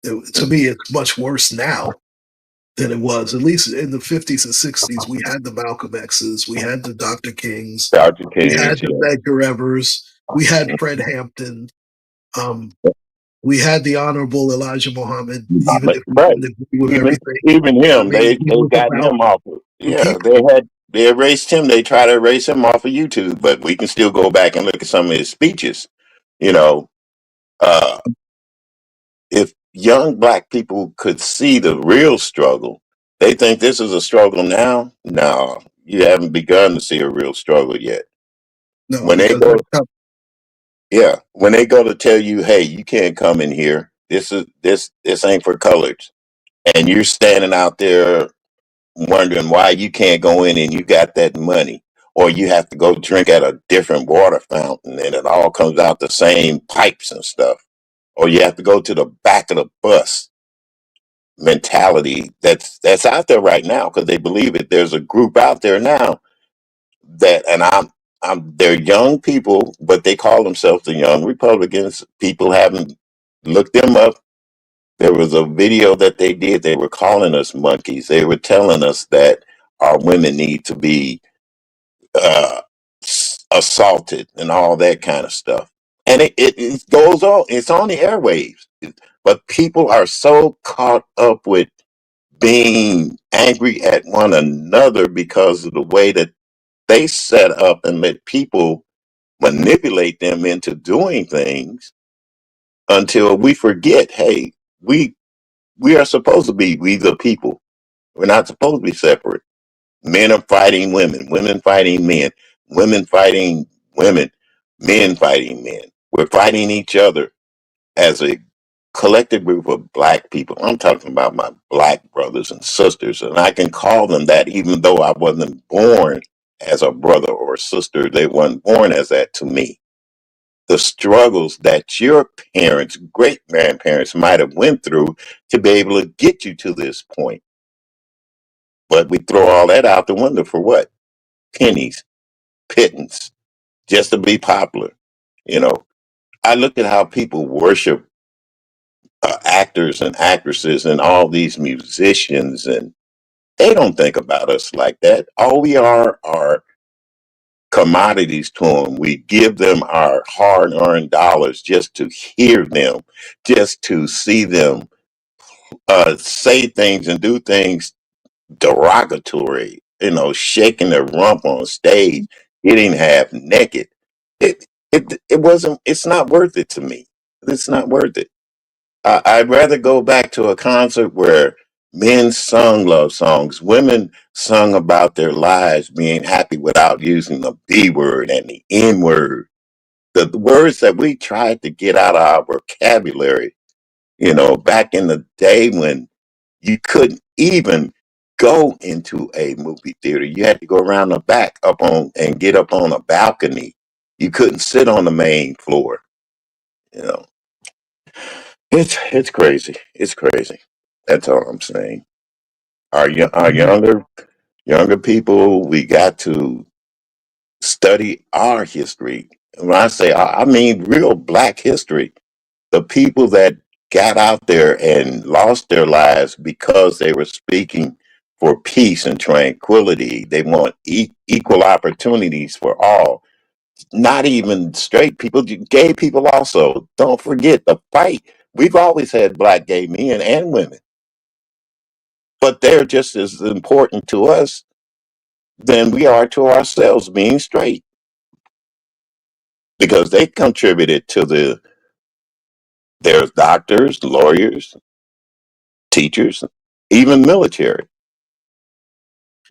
To me, it's much worse now than it was. At least in the 50s and 60s, we had the Malcolm X's, we had the Dr. Kings, Dr. we King's, had the yeah. Medgar Evers, we had Fred Hampton, um, we had the Honorable Elijah Muhammad. Even But, if we right. didn't agree with Even, everything, even I him, mean, he they was got about him off of, the yeah, people. they erased him. They try to erase him off of YouTube, but we can still go back and look at some of his speeches, you know, uh, if young black people could see the real struggle, they think this is a struggle now. No, you haven't begun to see a real struggle yet. No, When they because go, that's tough. yeah, when they go to tell you, hey, you can't come in here. This ain't for coloreds, and you're standing out there wondering why you can't go in and you got that money, or you have to go drink at a different water fountain and it all comes out the same pipes and stuff, or you have to go to the back of the bus mentality that's out there right now because they believe it. There's a group out there now that, and they're young people, but they call themselves the Young Republicans. People haven't looked them up. There was a video that they did. They were calling us monkeys. They were telling us that our women need to be uh, assaulted and all that kind of stuff. And it goes on. It's on the airwaves. But people are so caught up with being angry at one another because of the way that they set up and let people manipulate them into doing things until we forget, hey, we we are supposed to be we the people. We're not supposed to be separate. Men are fighting women, women fighting men, women fighting women, men fighting men. We're fighting each other as a collective group of black people. I'm talking about my black brothers and sisters, and I can call them that even though I wasn't born as a brother or a sister. They weren't born as that to me. The struggles that your parents, great grandparents might have went through to be able to get you to this point. But we throw all that out the window for what? Pennies, pittance, just to be popular. You know, I look at how people worship actors and actresses and all these musicians, and they don't think about us like that. All we are commodities to them. We give them our hard earned dollars just to hear them, just to see them say things and do things derogatory, shaking their rump on stage, getting half naked. It wasn't, it's not worth it to me. It's not worth it. I'd rather go back to a concert where men sung love songs, women sung about their lives being happy without using the B word and the N word. The words that we tried to get out of our vocabulary, back in the day when you couldn't even go into a movie theater. You had to go around the back up on and get up on a balcony. You couldn't sit on the main floor. You know, it's crazy. It's crazy. That's all I'm saying. Our younger people, we got to study our history. When I say I mean real black history. The people that got out there and lost their lives because they were speaking for peace and tranquility. They want equal opportunities for all. Not even straight people, gay people also. Don't forget the fight. We've always had black gay men and women, but they're just as important to us than we are to ourselves being straight because they contributed to there's doctors, lawyers, teachers, even military.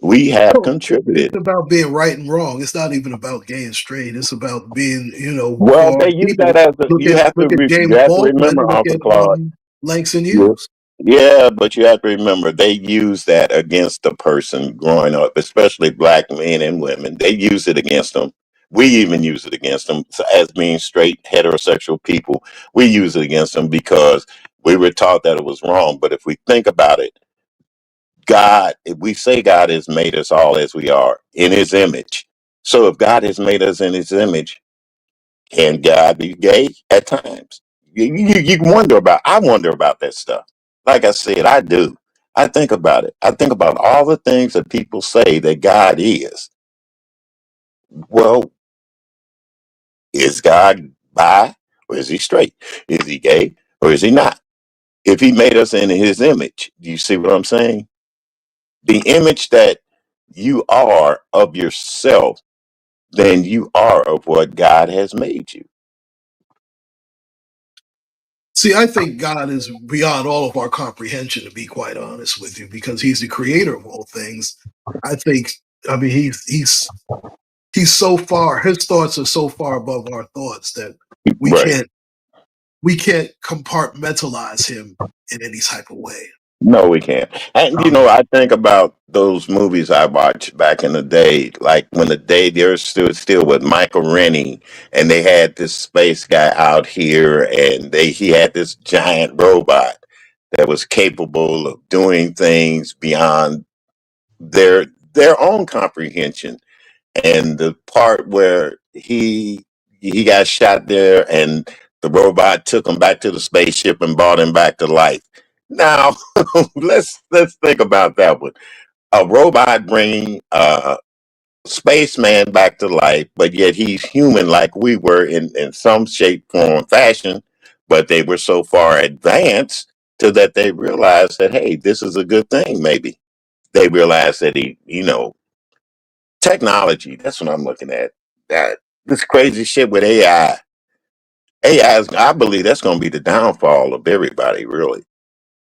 We have No, it's contributed. about being right and wrong. It's not even about gay and straight. It's about being, Well, for our they use that people. as a, Look you at have to look at you James have to Baldwin. remember, Look Uncle at Claude. Langston Yeah, Hughes. yeah, but you have to remember they use that against the person growing up, especially black men and women. They use it against them. We even use it against them as being straight heterosexual people. We use it against them because we were taught that it was wrong. But if we think about it, God, if we say God has made us all as we are in his image. So if God has made us in his image, can God be gay at times? You wonder about, I wonder about that stuff. Like I said, I do. I think about it. I think about all the things that people say that God is. Well, is God bi or is he straight? Is he gay or is he not? If he made us in his image, do you see what I'm saying? The image that you are of yourself than you are of what God has made you. See, I think God is beyond all of our comprehension, to be quite honest with you, because He's the creator of all things. I think, I mean, He's so far. His thoughts are so far above our thoughts that we Right. can't we can't compartmentalize Him in any type of way. No, we can't. And I think about those movies I watched back in the day, like when the day they're still with Michael Rennie, and they had this space guy out here, and he had this giant robot that was capable of doing things beyond their own comprehension. And the part where he got shot there and the robot took him back to the spaceship and brought him back to life. Now let's think about that one. A robot bringing a spaceman back to life, but yet he's human like we were in some shape, form, fashion. But they were so far advanced to that they realized that, hey, this is a good thing. Maybe they realized that technology. That's what I'm looking at. That this crazy shit with AI. AI is, I believe that's going to be the downfall of everybody, really,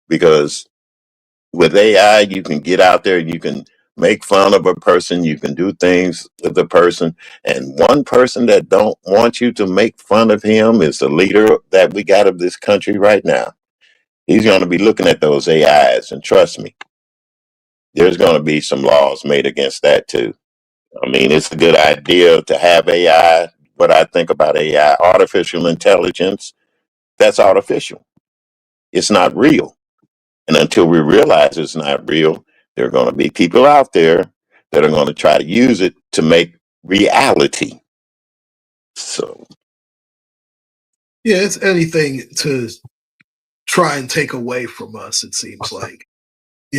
because with AI, you can get out there and you can make fun of a person, you can do things with the person, and one person that don't want you to make fun of him is the leader that we got of this country right now. He's going to be looking at those AIs, and trust me, there's going to be some laws made against that too. I mean, it's a good idea to have AI. What I think about AI, artificial intelligence, that's artificial. It's not real. And until we realize it's not real, there are going to be people out there that are going to try to use it to make reality. So, Yeah, it's anything to try and take away from us. It seems like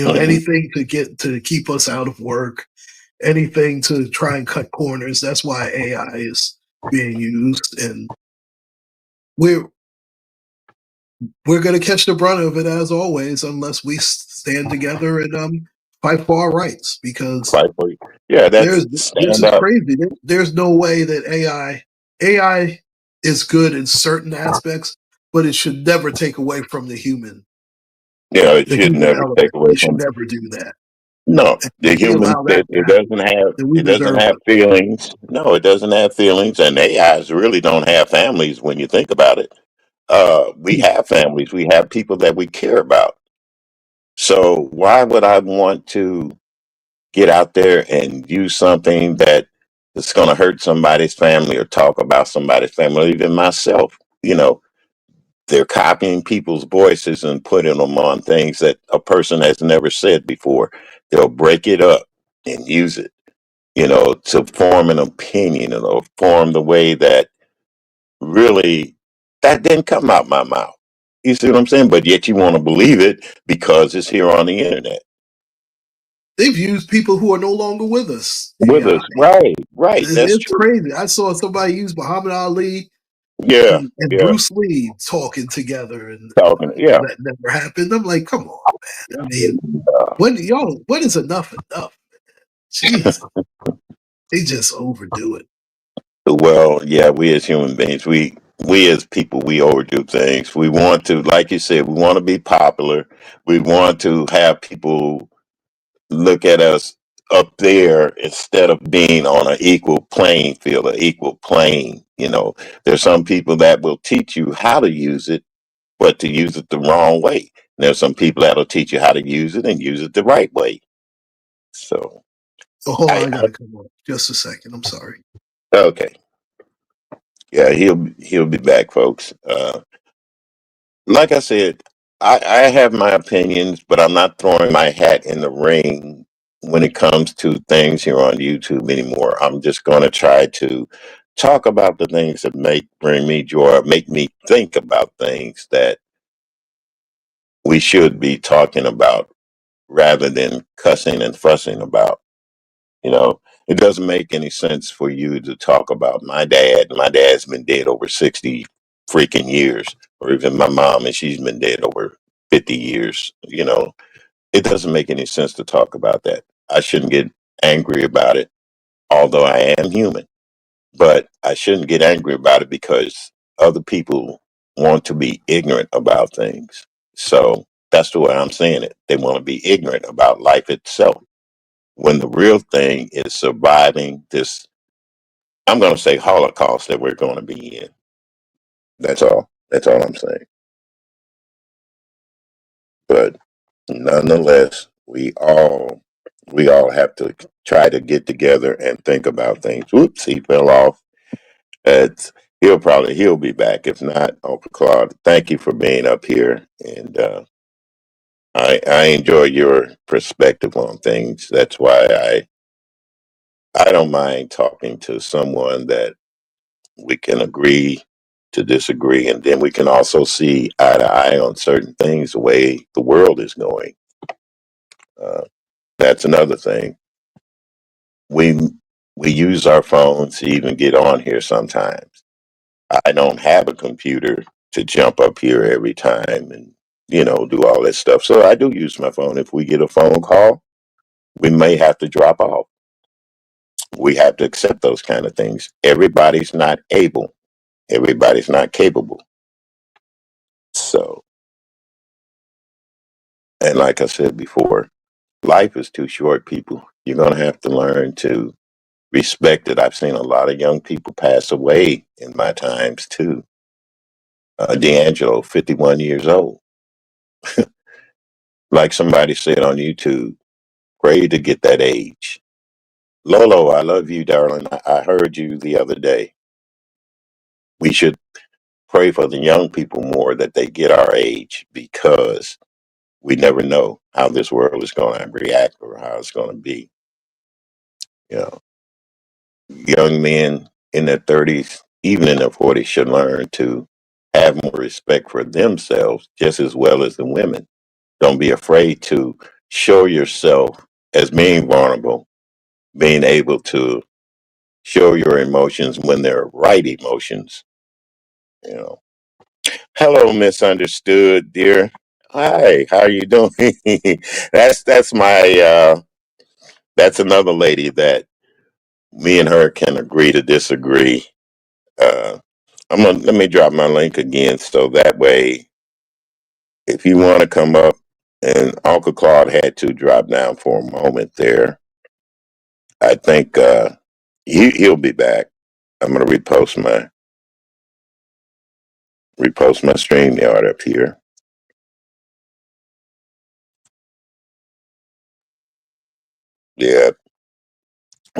mhm. anything to keep us out of work, anything to try and cut corners. That's why AI is being used, and we're we're going to catch the brunt of it as always, unless we stand together and fight for our rights. Because Quite frankly, yeah, that's this stand is up. crazy. There's no way that AI is good in certain aspects, but it should never take away from Yeah, it the should human never take element. away It should from. never do that. No, the If we human, allow that it, to it happen, doesn't have then we it doesn't deserve have it. feelings. No, it doesn't have feelings, and AIs really don't have families when you think about it. We have families. We have people that we care about. So why would I want to get out there and use something that is going to hurt somebody's family or talk about somebody's family, or even myself? You know, they're copying people's voices and putting them on things that a person has never said before. They'll break it up and use it, to form an opinion or form the way that really that didn't come out my mouth. You see what I'm saying? But yet you want to believe it because it's here on the internet They've used people who are no longer with us. with AI. us. Right, right. That's It's true. crazy. I saw somebody use Muhammad Ali Yeah, and yeah. Bruce Lee talking together, and Talking. Yeah. that never happened. I'm like, come on, man. I mean, Uh, when is enough enough? Jeez, they just overdo it. well, yeah. We as human beings, we as people, we overdo things. We want to, like you said, we want to be popular. We want to have people look at us up there instead of being on an equal playing field, an equal plane. There's some people that will teach you how to use it, but to use it the wrong way. There's some people that'll teach you how to use it and use it the right way. So, So hold on, I I gotta come on. Just a second. I'm sorry. okay, yeah, he'll be back, folks. Like I said, I have my opinions, but I'm not throwing my hat in the ring when it comes to things here on YouTube anymore. I'm just going to try to talk about the things that bring me joy, make me think about things that we should be talking about rather than cussing and fussing about. You know, it doesn't make any sense for you to talk about my dad. My dad's been dead over 60 freaking years, or even my mom, and she's been dead over 50 years. It doesn't make any sense to talk about that. I shouldn't get angry about it, although I am human, but I shouldn't get angry about it because other people want to be ignorant about things. So that's the way I'm saying it. They want to be ignorant about life itself when the real thing is surviving this, I'm going to say, Holocaust that we're going to be in. That's all I'm saying. But nonetheless, we all have to try to get together and think about things. Whoops, he fell off. It's, he'll be back. If not, Uncle Claude, thank you for being up here, and I enjoy your perspective on things. That's why I don't mind talking to someone that we can agree to disagree, and then we can also see eye to eye on certain things, the way the world is going. Uh, that's another thing. We we use our phones to even get on here sometimes. I don't have a computer to jump up here every time and do all that stuff. So I do use my phone. If we get a phone call, we may have to drop off. we have to accept those kind of things. Everybody's not able. Everybody's not capable. So, and like I said before, life is too short, people. You're going to have to learn to respect it. I've seen a lot of young people pass away in my times too. D'Angelo, 51 years old. Like somebody said on YouTube, pray to get that age. Lolo, I love you, darling. I heard you the other day. We should pray for the young people more that they get our age because we never know how this world is going to react or how it's going to be. You know, young men in their 30s, even in their 40s, should learn to have more respect for themselves just as well as the women. Don't be afraid to show yourself as being vulnerable, being able to show your emotions when they're right emotions. You know, hello, misunderstood, dear. Hi, how are you doing? That's my that's another lady that me and her can agree to disagree. Uh, I'm gonna let me drop my link again so that way, if you want to come up, and Uncle Claude had to drop down for a moment there. I think he'll be back. I'm gonna repost my stream yard up here. Yeah.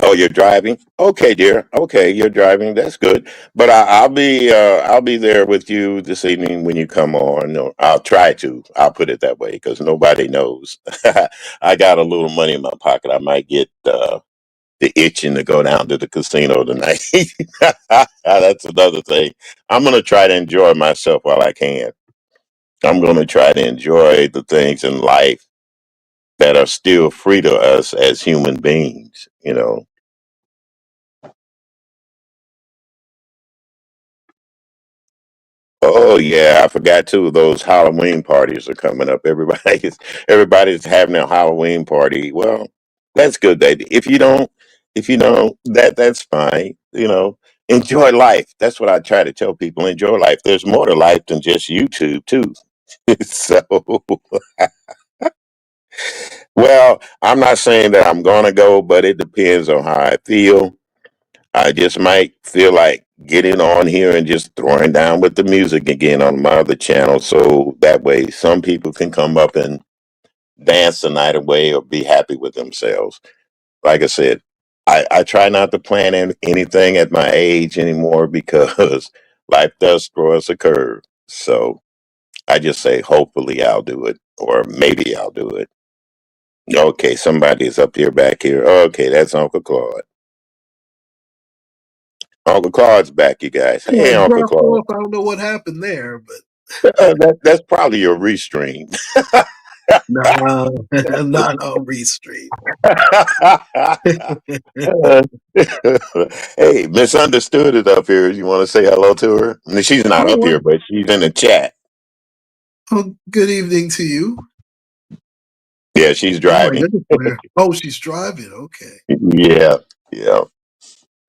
Oh, you're driving? Okay, dear. Okay, you're driving. That's good. But I'll be there with you this evening when you come on. Or I'll try to. I'll put it that way because nobody knows. I got a little money in my pocket. I might get the itching to go down to the casino tonight. That's another thing. I'm gonna try to enjoy myself while I can. I'm gonna try to enjoy the things in life that are still free to us as human beings. You know. Oh yeah, I forgot too. Those Halloween parties are coming up. Everybody's having a Halloween party. Well, that's good. That if you don't, that's fine. You know, enjoy life. That's what I try to tell people. Enjoy life. There's more to life than just YouTube too. So, well, I'm not saying that I'm gonna go, but it depends on how I feel. I just might feel like getting on here and just throwing down with the music again on my other channel. So that way some people can come up and dance the night away or be happy with themselves. Like I said, I try not to plan anything at my age anymore because life does throw us a curve. So I just say, hopefully I'll do it or maybe I'll do it. Okay, somebody's up here back here. Okay, that's Uncle Claude. Uncle Claude's back, you guys. Yeah, Hey, it Uncle dropped Claude. off. I don't know what happened there, but That's probably your restream. no, not on Restream. Hey, misunderstood it up here. You want to say hello to her? I mean, she's not Oh, up here, but she's in the chat. well, good evening to you. Yeah, she's Oh my driving. goodness, where? Oh, she's driving. Okay. Yeah, yeah.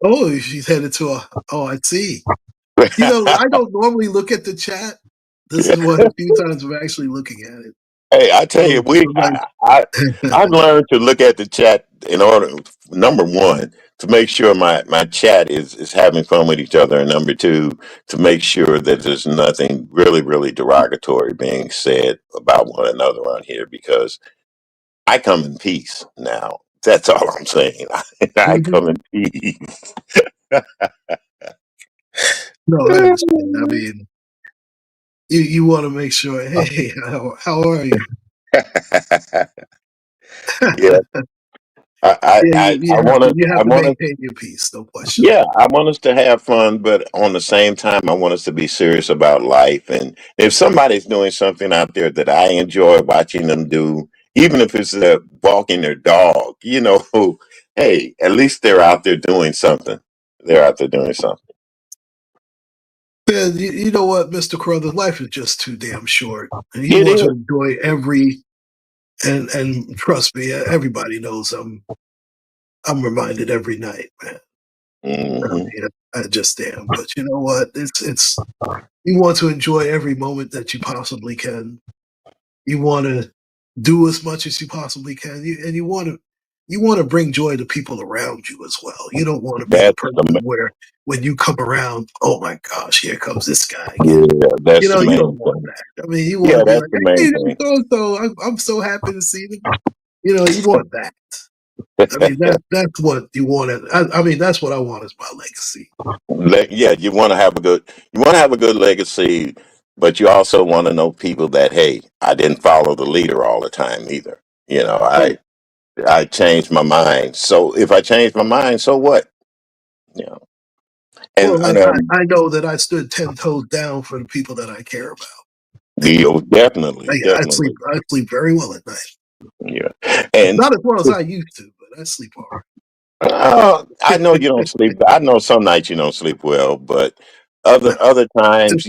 Oh, she's headed to a. Oh, I see. You know, I don't normally look at the chat. This is one of the few times I'm actually looking at it. Hey, I tell you, So somebody, I've learned to look at the chat in order. Number one, to make sure my chat is having fun with each other, and number two, to make sure that there's nothing really derogatory being said about one another on here because I come in peace now. That's all I'm saying. I Mhm. come in peace. No, I understand. I mean, you want to make sure. Hey, how are you? Yeah, Yeah, I want to you I have to want to maintain your peace, no question. yeah, I want us to have fun, but on the same time, I want us to be serious about life. And if somebody's doing something out there that I enjoy watching them do, even if it's walking their dog, you know, hey, at least they're out there doing something. They're out there doing something. Man, you know what, Mr. Carruthers, life is just too damn short, and you It want is. to enjoy every. And trust me, everybody knows I'm reminded every night, man. I Hmm. mean, I just am. But you know what? It's you want to enjoy every moment that you possibly can. You want to do as much as you possibly can, and you want to bring joy to people around you as well. You don't want to be the That's person the where when you come around, oh my gosh, here comes this guy again. yeah, that's the You main don't want thing. that. I mean, you want Yeah, to be that's like, the hey, main so and so, I'm so happy to see them. You want that. I thing. mean, that's what you want. I mean, that's what I want as my legacy. Yeah, you want to have a good legacy, but you also want to know people that, hey, I didn't follow the leader all the time either. You know, Oh, I changed my mind. So if I change my mind, so what? You know, and, well, and like I know that I stood 10 toes down for the people that I care about. definitely, definitely, I sleep very well at night. yeah. And Not as well as I used to, but I sleep all I know you don't sleep. I know some nights you don't sleep well, but other times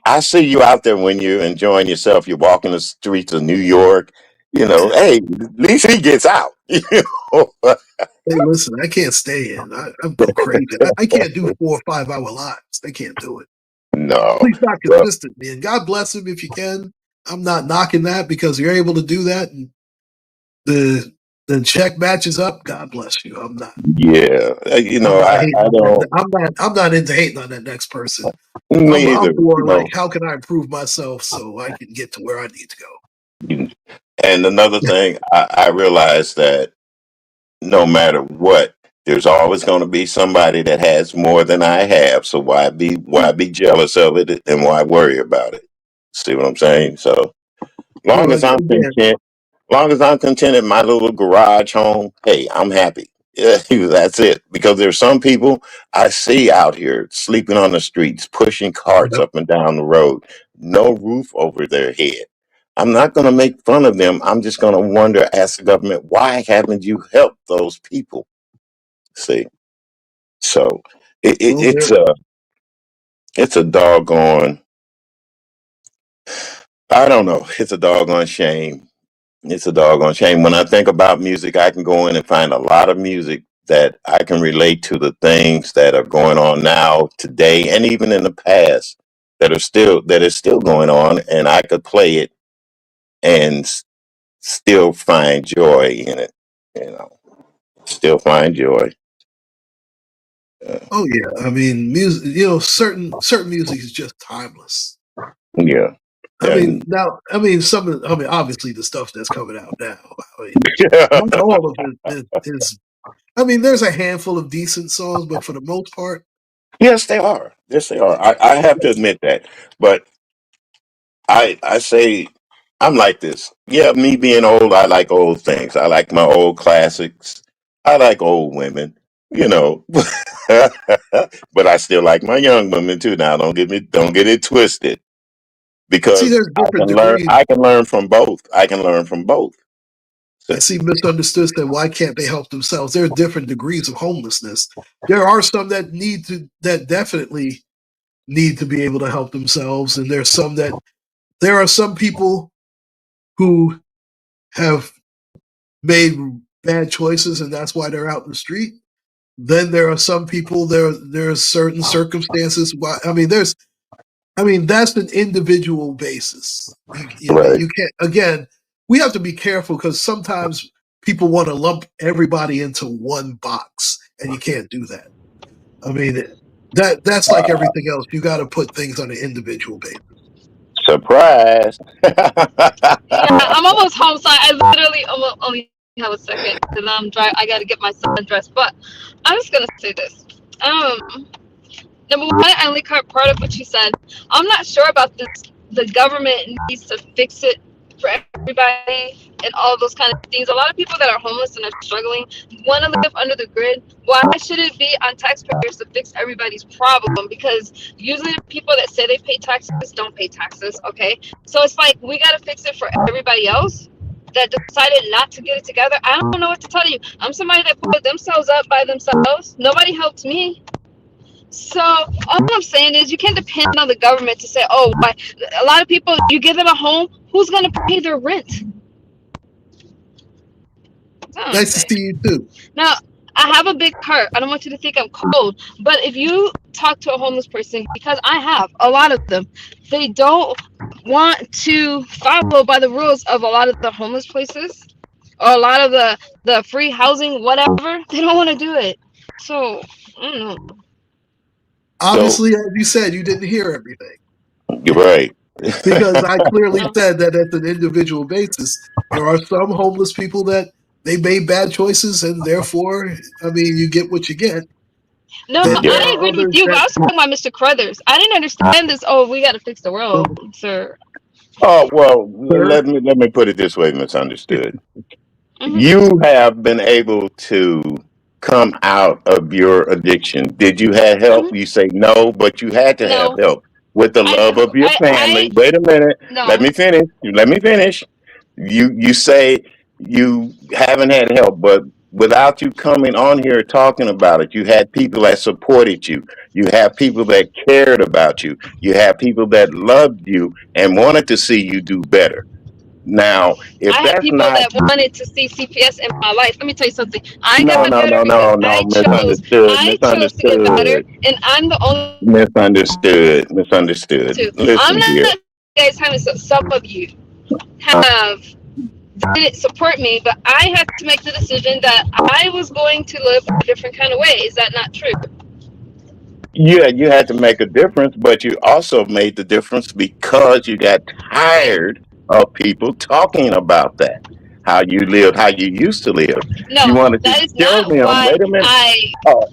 I see you out there when you're enjoying yourself. You're walking the streets of New York. You know, hey, at least he gets out. You know? Hey, listen, I can't stay in. I go crazy. I can't do 4 or 5 hour lives. I can't do it. At No, least not well, consistently. And God bless him if you can. I'm not knocking that because you're able to do that and the check matches up. God bless you. I'm not. yeah, you I'm know, not hating I on that. don't. I'm not into hating on that next person. Me I'm either. more You like, know, how can I improve myself so I can get to where I need to go? and another thing, I realized that no matter what, there's always going to be somebody that has more than I have. So why be jealous of it and why worry about it? See what I'm saying? So long Well, as I'm again, content, long as I'm content in my little garage home, hey, I'm happy. Yeah, that's it. Because there's some people I see out here sleeping on the streets, pushing carts yep. up and down the road, no roof over their head. I'm not going to make fun of them. I'm just going to wonder, ask the government, why haven't you helped those people? See, so it, it, Well, it's there. a it's a doggone. I don't know. It's a doggone shame. It's a doggone shame. When I think about music, I can go in and find a lot of music that I can relate to the things that are going on now, today, and even in the past that is still going on, and I could play it and still find joy in it. You know, still find joy. Uh, Oh yeah. I mean, music. Certain music is just timeless. yeah, I mean, and now, I mean, obviously the stuff that's coming out now. I mean, not all of it is. I mean, there's a handful of decent songs, but for the most part, yes, they are. Yes, they are. I have to admit that, but I say I'm like this. Yeah, me being old, I like old things. I like my old classics. I like old women, you know. But I still like my young women too. Now, don't get it twisted see, because there's different degrees. I can learn from both. I can learn from both. I see misunderstood that why can't they help themselves? There are different degrees of homelessness. There are some that definitely need to be able to help themselves, and there are some people who have made bad choices, and that's why they're out in the street. Then there are some people there are certain circumstances why I mean that's an individual basis. Right. You can't again we have to be careful because sometimes people want to lump everybody into one box and you can't do that. I mean that's like everything else. You got to put things on an individual basis. Surprise. Yeah, I'm almost home, so I literally almost only have a second because I'm driving. I got to get my son dressed. But I'm just gonna say this. Number one, I only caught part of what you said. I'm not sure about this. The government needs to fix it for everybody and all those kind of things. A lot of people that are homeless and are struggling want to live under the grid. Why should it be on taxpayers to fix everybody's problem? Because usually the people that say they pay taxes don't pay taxes. Okay, so it's like we got to fix it for everybody else that decided not to get it together. I don't know what to tell you. I'm somebody that put themselves up by themselves. Nobody helped me. So all I'm saying is you can't depend on the government to say, oh, why? A lot of people, you give them a home, who's going to pay their rent? That's all I'm Nice to saying. see you too. Now, I have a big heart. I don't want you to think I'm cold. But if you talk to a homeless person, because I have a lot of them, they don't want to follow by the rules of a lot of the homeless places or a lot of the free housing, whatever. They don't want to do it. So I don't know. So Obviously, as you said, you didn't hear everything you're right. because I clearly No. said that at an individual basis, there are some homeless people that they made bad choices, and therefore, I mean, you get what you get. No, Then there Yeah. I are agreed with others you, but that I was talking about Mr. Crothers. I didn't understand this. Oh, we got to fix the world, sir. Oh well, sir, let me put it this way, misunderstood. Hmm. You have been able to come out of your addiction. Did you have Hmm. help? You say no, but you had to have No, help with the love of your family. Wait a minute. Let no. me finish. Let me finish. You say you haven't had help, but without you coming on here talking about it, you had people that supported you. You have people that cared about you. You have people that loved you and wanted to see you do better. Now, if I had that's people not that wanted to see CPS in my life. Let me tell you something. I no, got no, better no, because no, no, misunderstood, I chose to get better, misunderstood, and I'm the only misunderstood, misunderstood. to. I'm Listen here. not guys having some of you Uh, have didn't support me, but I had to make the decision that I was going to live a different kind of way. Is that not true? yeah, you had to make a difference, but you also made the difference because you got tired of people talking about that. How you lived, how you used to live. You No, wanted to that is show not them, why wait a minute. I. Oh,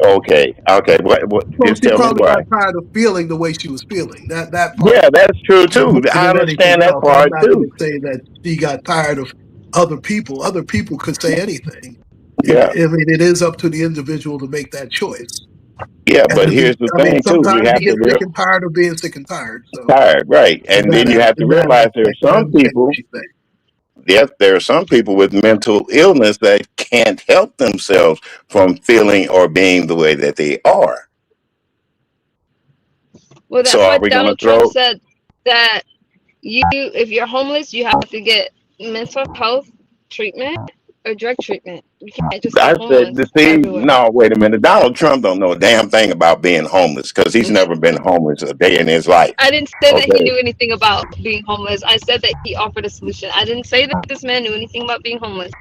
okay, okay. well, Just she tell me probably why. got tired of feeling the way she was feeling. That part Yeah, that's true more too. I than anything understand that else. I'm part not going too. to say that she got tired of other people. Other people could say anything. Yeah. I mean, it is up to the individual to make that choice. Yeah, And but here's the I mean, thing too. You sometimes you have to get sick and tired of being sick and tired. So tired, right? And then you have to in that realize there aspect, are I some understand what people. she's saying. Yes, there are some people with mental illness that can't help themselves from feeling or being the way that they are. Well, So that's why are we going to Donald Trump throw? said that if you're homeless, you have to get mental health treatment or drug treatment. You can't just stay I said, homeless see, everywhere. no, wait a minute. Donald Trump don't know a damn thing about being homeless because he's No, never been homeless a day in his life. I didn't say that he Okay. knew anything about being homeless. I said that he offered a solution. I didn't say that this man knew anything about being homeless.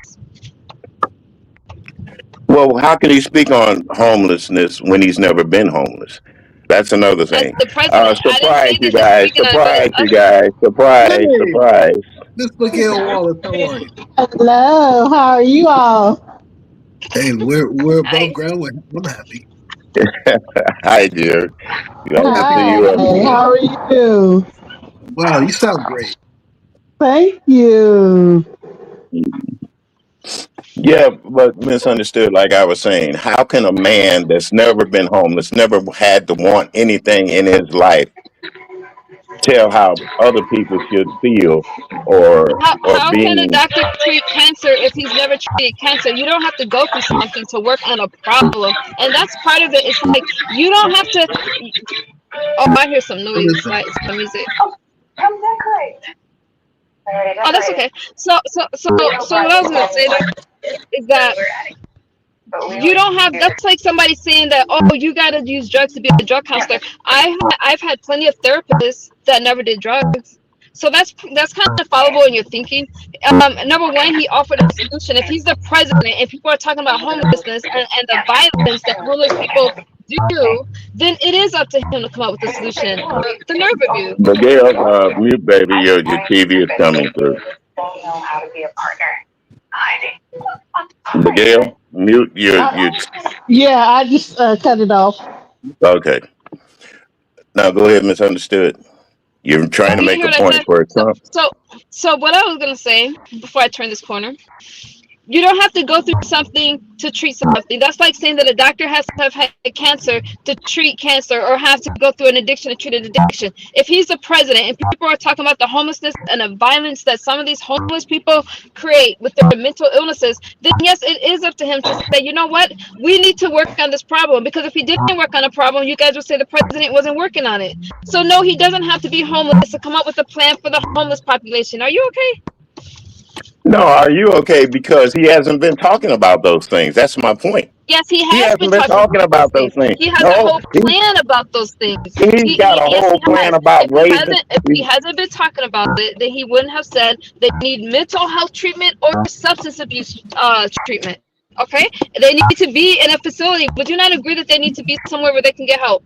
Well, how can he speak on homelessness when he's never been homeless? That's another As thing. the president, I didn't Surprise, say you that he's guys. speaking on it, but Surprise, it's you us. guys. Surprise, Hey, surprise. Miss Miguel Wallace, how are you? Hello, how are you all? Hey, we're above Hi. ground. I'm happy. Hi, dear. Glad to see Hi, you up here. how are you? Wow, you sound great. Thank you. Yeah, but misunderstood, like I was saying. How can a man that's never been homeless, never had to want anything in his life, tell how other people should feel or How can a being doctor treat cancer if he's never treated cancer? You don't have to go through something to work on a problem, and that's part of it. It's like you don't have to. Oh, I hear some noise, Listen, like some music. Oh, that's okay. So what I was gonna say though is that you don't have. That's like somebody saying that, oh, you gotta use drugs to be a drug counselor. I've had plenty of therapists that never did drugs. So that's kind of followable in your thinking. Number one, he offered a solution. If he's the president and people are talking about homelessness and the violence that homeless people do, then it is up to him to come up with a solution. The nerve of you. Miguel, mute baby, your TV is coming through. Miguel, mute your Yeah, I just cut it off. okay. Now go ahead, misunderstood. You're trying to You didn't make hear a what I point said. for So Trump. so so what I was gonna say before I turn this corner, you don't have to go through something to treat something. That's like saying that a doctor has to have had cancer to treat cancer or have to go through an addiction to treat an addiction. If he's the president and people are talking about the homelessness and the violence that some of these homeless people create with their mental illnesses, then yes, it is up to him to say, you know what, we need to work on this problem. Because if he didn't work on a problem, you guys would say the president wasn't working on it. So no, he doesn't have to be homeless to come up with a plan for the homeless population. Are you okay? No, are you okay? Because he hasn't been talking about those things. That's my point. Yes, he He has been hasn't been talking talking about those about those things. things. He has a No, whole plan about those things. he's got a Yes, whole he plan has. about raising. If he hasn't been talking about it, then he wouldn't have said they need mental health treatment or substance abuse treatment. Okay, they need to be in a facility. Would you not agree that they need to be somewhere where they can get help?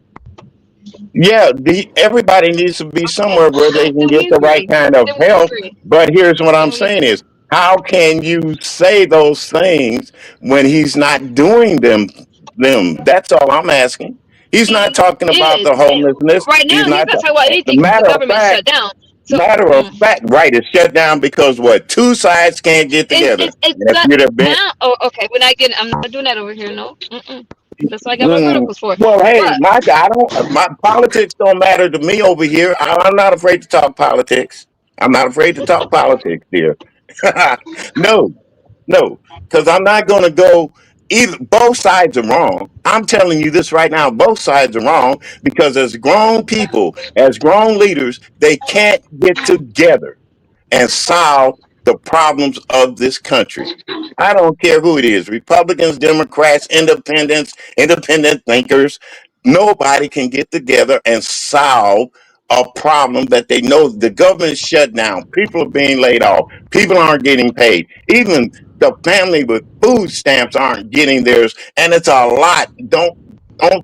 Yeah, everybody needs to be Okay, somewhere where they can then get we the right agree. kind of Then we help. agree. But here's what I'm Then we saying agree. is, how can you say those things when he's not doing them? That's all I'm asking. He's not He talking about is the homelessness. right He's now. He's not. not talking about anything because the Matter of government fact, shut down. So right? It's shut down because what? Two sides can't get together. it's And if shut you'd have been, down. Oh, okay. We're not getting. I'm not doing that over here. No. Mm-mm. That's what I got my mm, verticals for. well, hey, But I don't. My politics don't matter to me over here. I'm not afraid to talk politics. I'm not afraid to talk politics here. No, no, because I'm not going to go. Either both sides are wrong. I'm telling you this right now. Both sides are wrong because as grown people, as grown leaders, they can't get together and solve the problems of this country. I don't care who it is, Republicans, Democrats, independent thinkers. Nobody can get together and solve a problem that they know the government is shut down. People are being laid off. People aren't getting paid. Even the family with food stamps aren't getting theirs. And it's a lot. Don't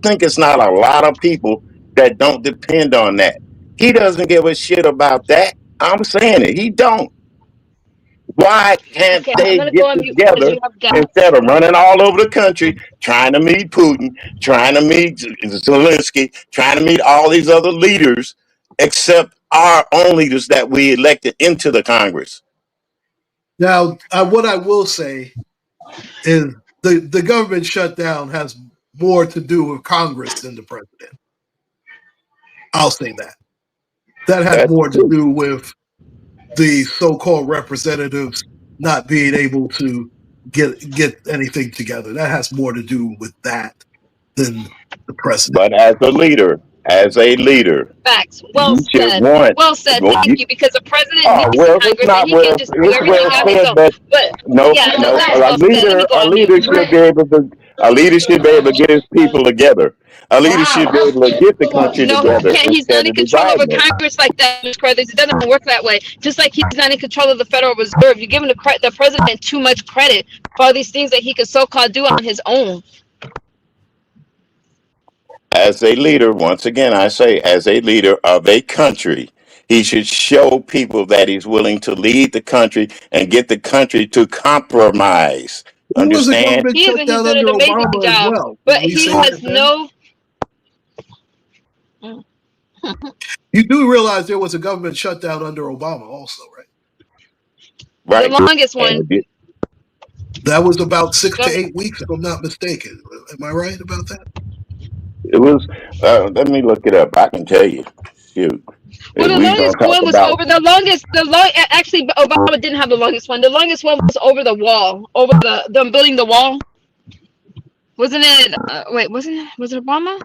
think it's not a lot of people that don't depend on that. He doesn't give a shit about that. I'm saying it. He don't. Why can't okay, I'm they gonna go get on mute because together you have gas. instead of running all over the country trying to meet Putin, trying to meet Zelensky, trying to meet all these other leaders, except our own leaders that we elected into the Congress? Now, what I will say is the government shutdown has more to do with Congress than the president. I'll say that. That has That's more to true. do with the so-called representatives not being able to get anything together. That has more to do with that than the president. But as a leader, Facts. you Well should said. want. Well said. Well, Thank you. Because the president oh needs well, it's Congress, and not he where can't just do it's where everything it on his said own. that. But No, yeah, no, that is well said. Let me go a on mute. leader should be able to. A leader should be able to get his people together. A leader should be able to get the country No, he together can't. He's not instead in of control over dividing it. Congress like that, Ms. Carruthers. It doesn't work that way. Just like he's not in control of the Federal Reserve. You're giving the president too much credit for all these things that he could so-called do on his own. As a leader, once again, I say, as a leader of a country, he should show people that he's willing to lead the country and get the country to compromise. There was a Understand? government He is, and he's shutdown doing under an amazing Obama as job. well. But Did we he say has that then? no. You do realize there was a government shutdown under Obama also, right? Right. The longest one. And it- That was about 6 to 8 weeks, if I'm not mistaken. Am I right about that? It was. Let me look it up. I can tell you. Shoot. Well, If the we gonna longest talk one was about. over the longest. Actually, Obama didn't have the longest one. The longest one was over the wall, over the them building the wall. Wasn't it? Wait, was it Obama?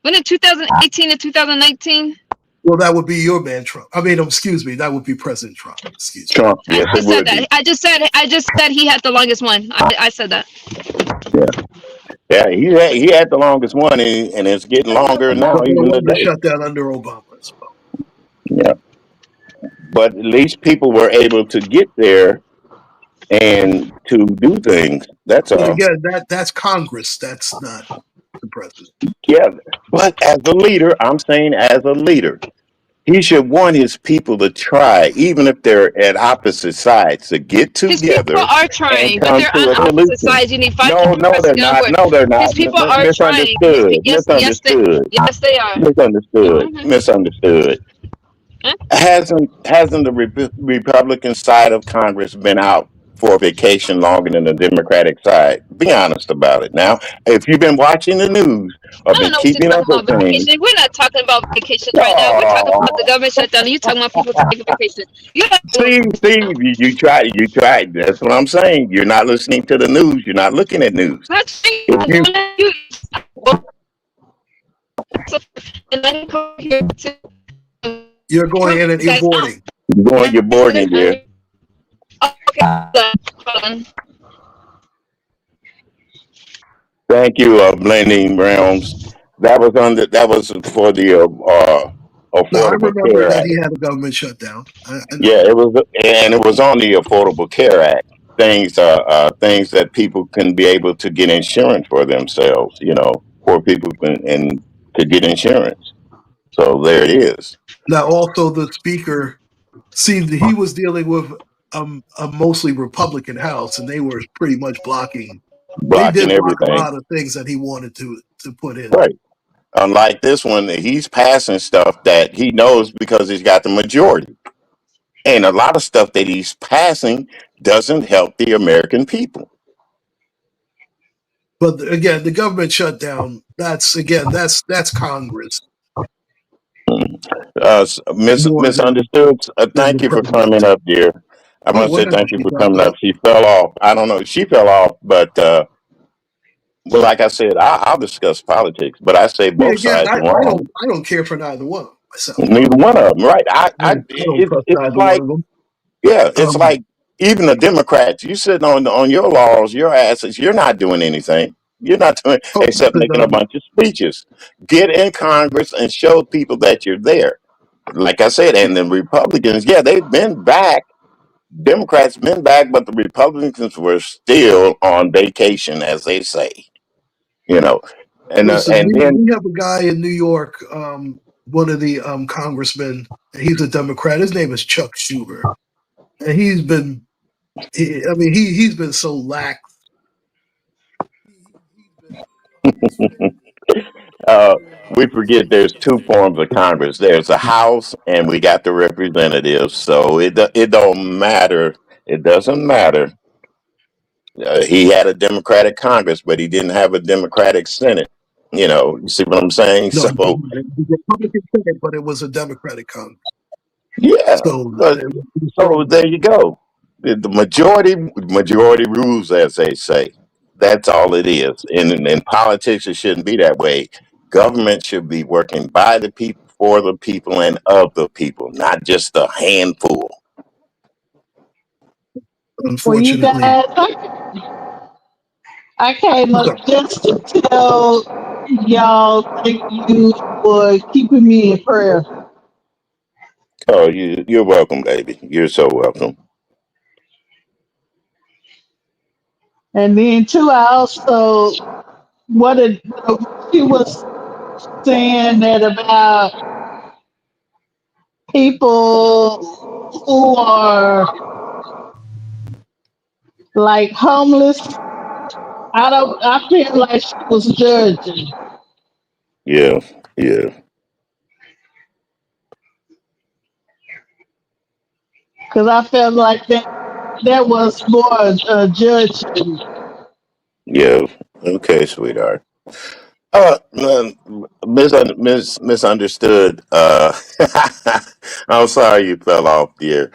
Wasn't it 2018 to 2019? Well, that would be your man, Trump. I mean, excuse me, that would be President Trump. Excuse me. Trump, yes, I it said would that. be. I just said he had the longest one. I said that. Yeah, he had the longest one, and it's getting longer now, But there even was a today. shutdown under Obama as well. Yeah, but at least people were able to get there and to do things. That's But all. again, that's Congress. That's not the president. Yeah, but as a leader, I'm saying as a leader, he should want his people to try, even if they're at opposite sides, to get His people together are and trying, but come they're to on a opposite solution. sides. You need five No, people no, they're pressing not. downward. No, they're His not. people are trying. Misunderstood. Yes, Misunderstood. yes, they are. Misunderstood. Mhm. Misunderstood. Huh? Hasn't the Republican side of Congress been out for vacation longer than the Democratic side? Be honest about it. Now, if you've been watching the news or I don't been know what you're keeping up talking with about things, vacation. We're not talking about vacations right now. We're talking about the government shutdown. You talking about people taking vacations. Steve, you tried. That's what I'm saying. You're not listening to the news. You're not looking at news. If you And I come here to You're going in and importing. you're boarding there. Okay, Okay, hold on. Thank you, Blending Realms. That was for the No, I Affordable remember Care that Act. he had a government shutdown. I know Yeah, that. it was, and it was on the Affordable Care Act. Things that people can be able to get insurance for themselves. Poor people can and to get insurance. So there it is, Now, also the speaker seemed that he was dealing with a mostly Republican House, and they were pretty much blocking. They blocking did block a everything. lot of things that he wanted to put in. Right. Unlike this one, he's passing stuff that he knows because he's got the majority. And a lot of stuff that he's passing doesn't help the American people. But again, the government shutdown. That's Congress more Misunderstood. than Thank the you for president. coming up, dear. I Oh, want to say whatever. thank you She for dropped coming up. off. She fell off. I don't know. She fell off, but well, like I said, I'll discuss politics, but I say Yeah, both again, sides are wrong. I don't care for neither one myself. Neither one of them, right? I don't trust It's either one like, of them. yeah, it's Um, like even the Democrats. You sitting on your laws, your asses. You're not doing anything. You're not doing oh, except but, making a bunch of speeches. Get in Congress and show people that you're there. Like I said, and the Republicans, yeah, they've been back. Democrats been back, but the Republicans were still on vacation, as they say. You know, listen, and then we have a guy in New York, one of the congressmen. He's a Democrat. His name is Chuck Schumer, and he's been so lax. He's been uh, we forget there's two forms of Congress. There's the House, and we got the representatives. So it don't matter. It doesn't matter. He had a Democratic Congress, but he didn't have a Democratic Senate. You see what I'm saying? no, So the Republican Senate, but it was a Democratic Congress. yeah. So But so there you go. The majority rules, as they say. That's all it is. In politics, it shouldn't be that way. Government should be working by the people, for the people, and of the people, not just a handful. Well, you guys, unfortunately, I came okay. up just to tell y'all thank you for keeping me in prayer. Oh, you're welcome, baby. You're so welcome. And then too, I also wanted she was saying that about people who are like homeless. I feel like she was judging Yeah, yeah, because I felt like that was more judging. yeah. Okay, sweetheart. Misunderstood. I'm sorry you fell off, dear.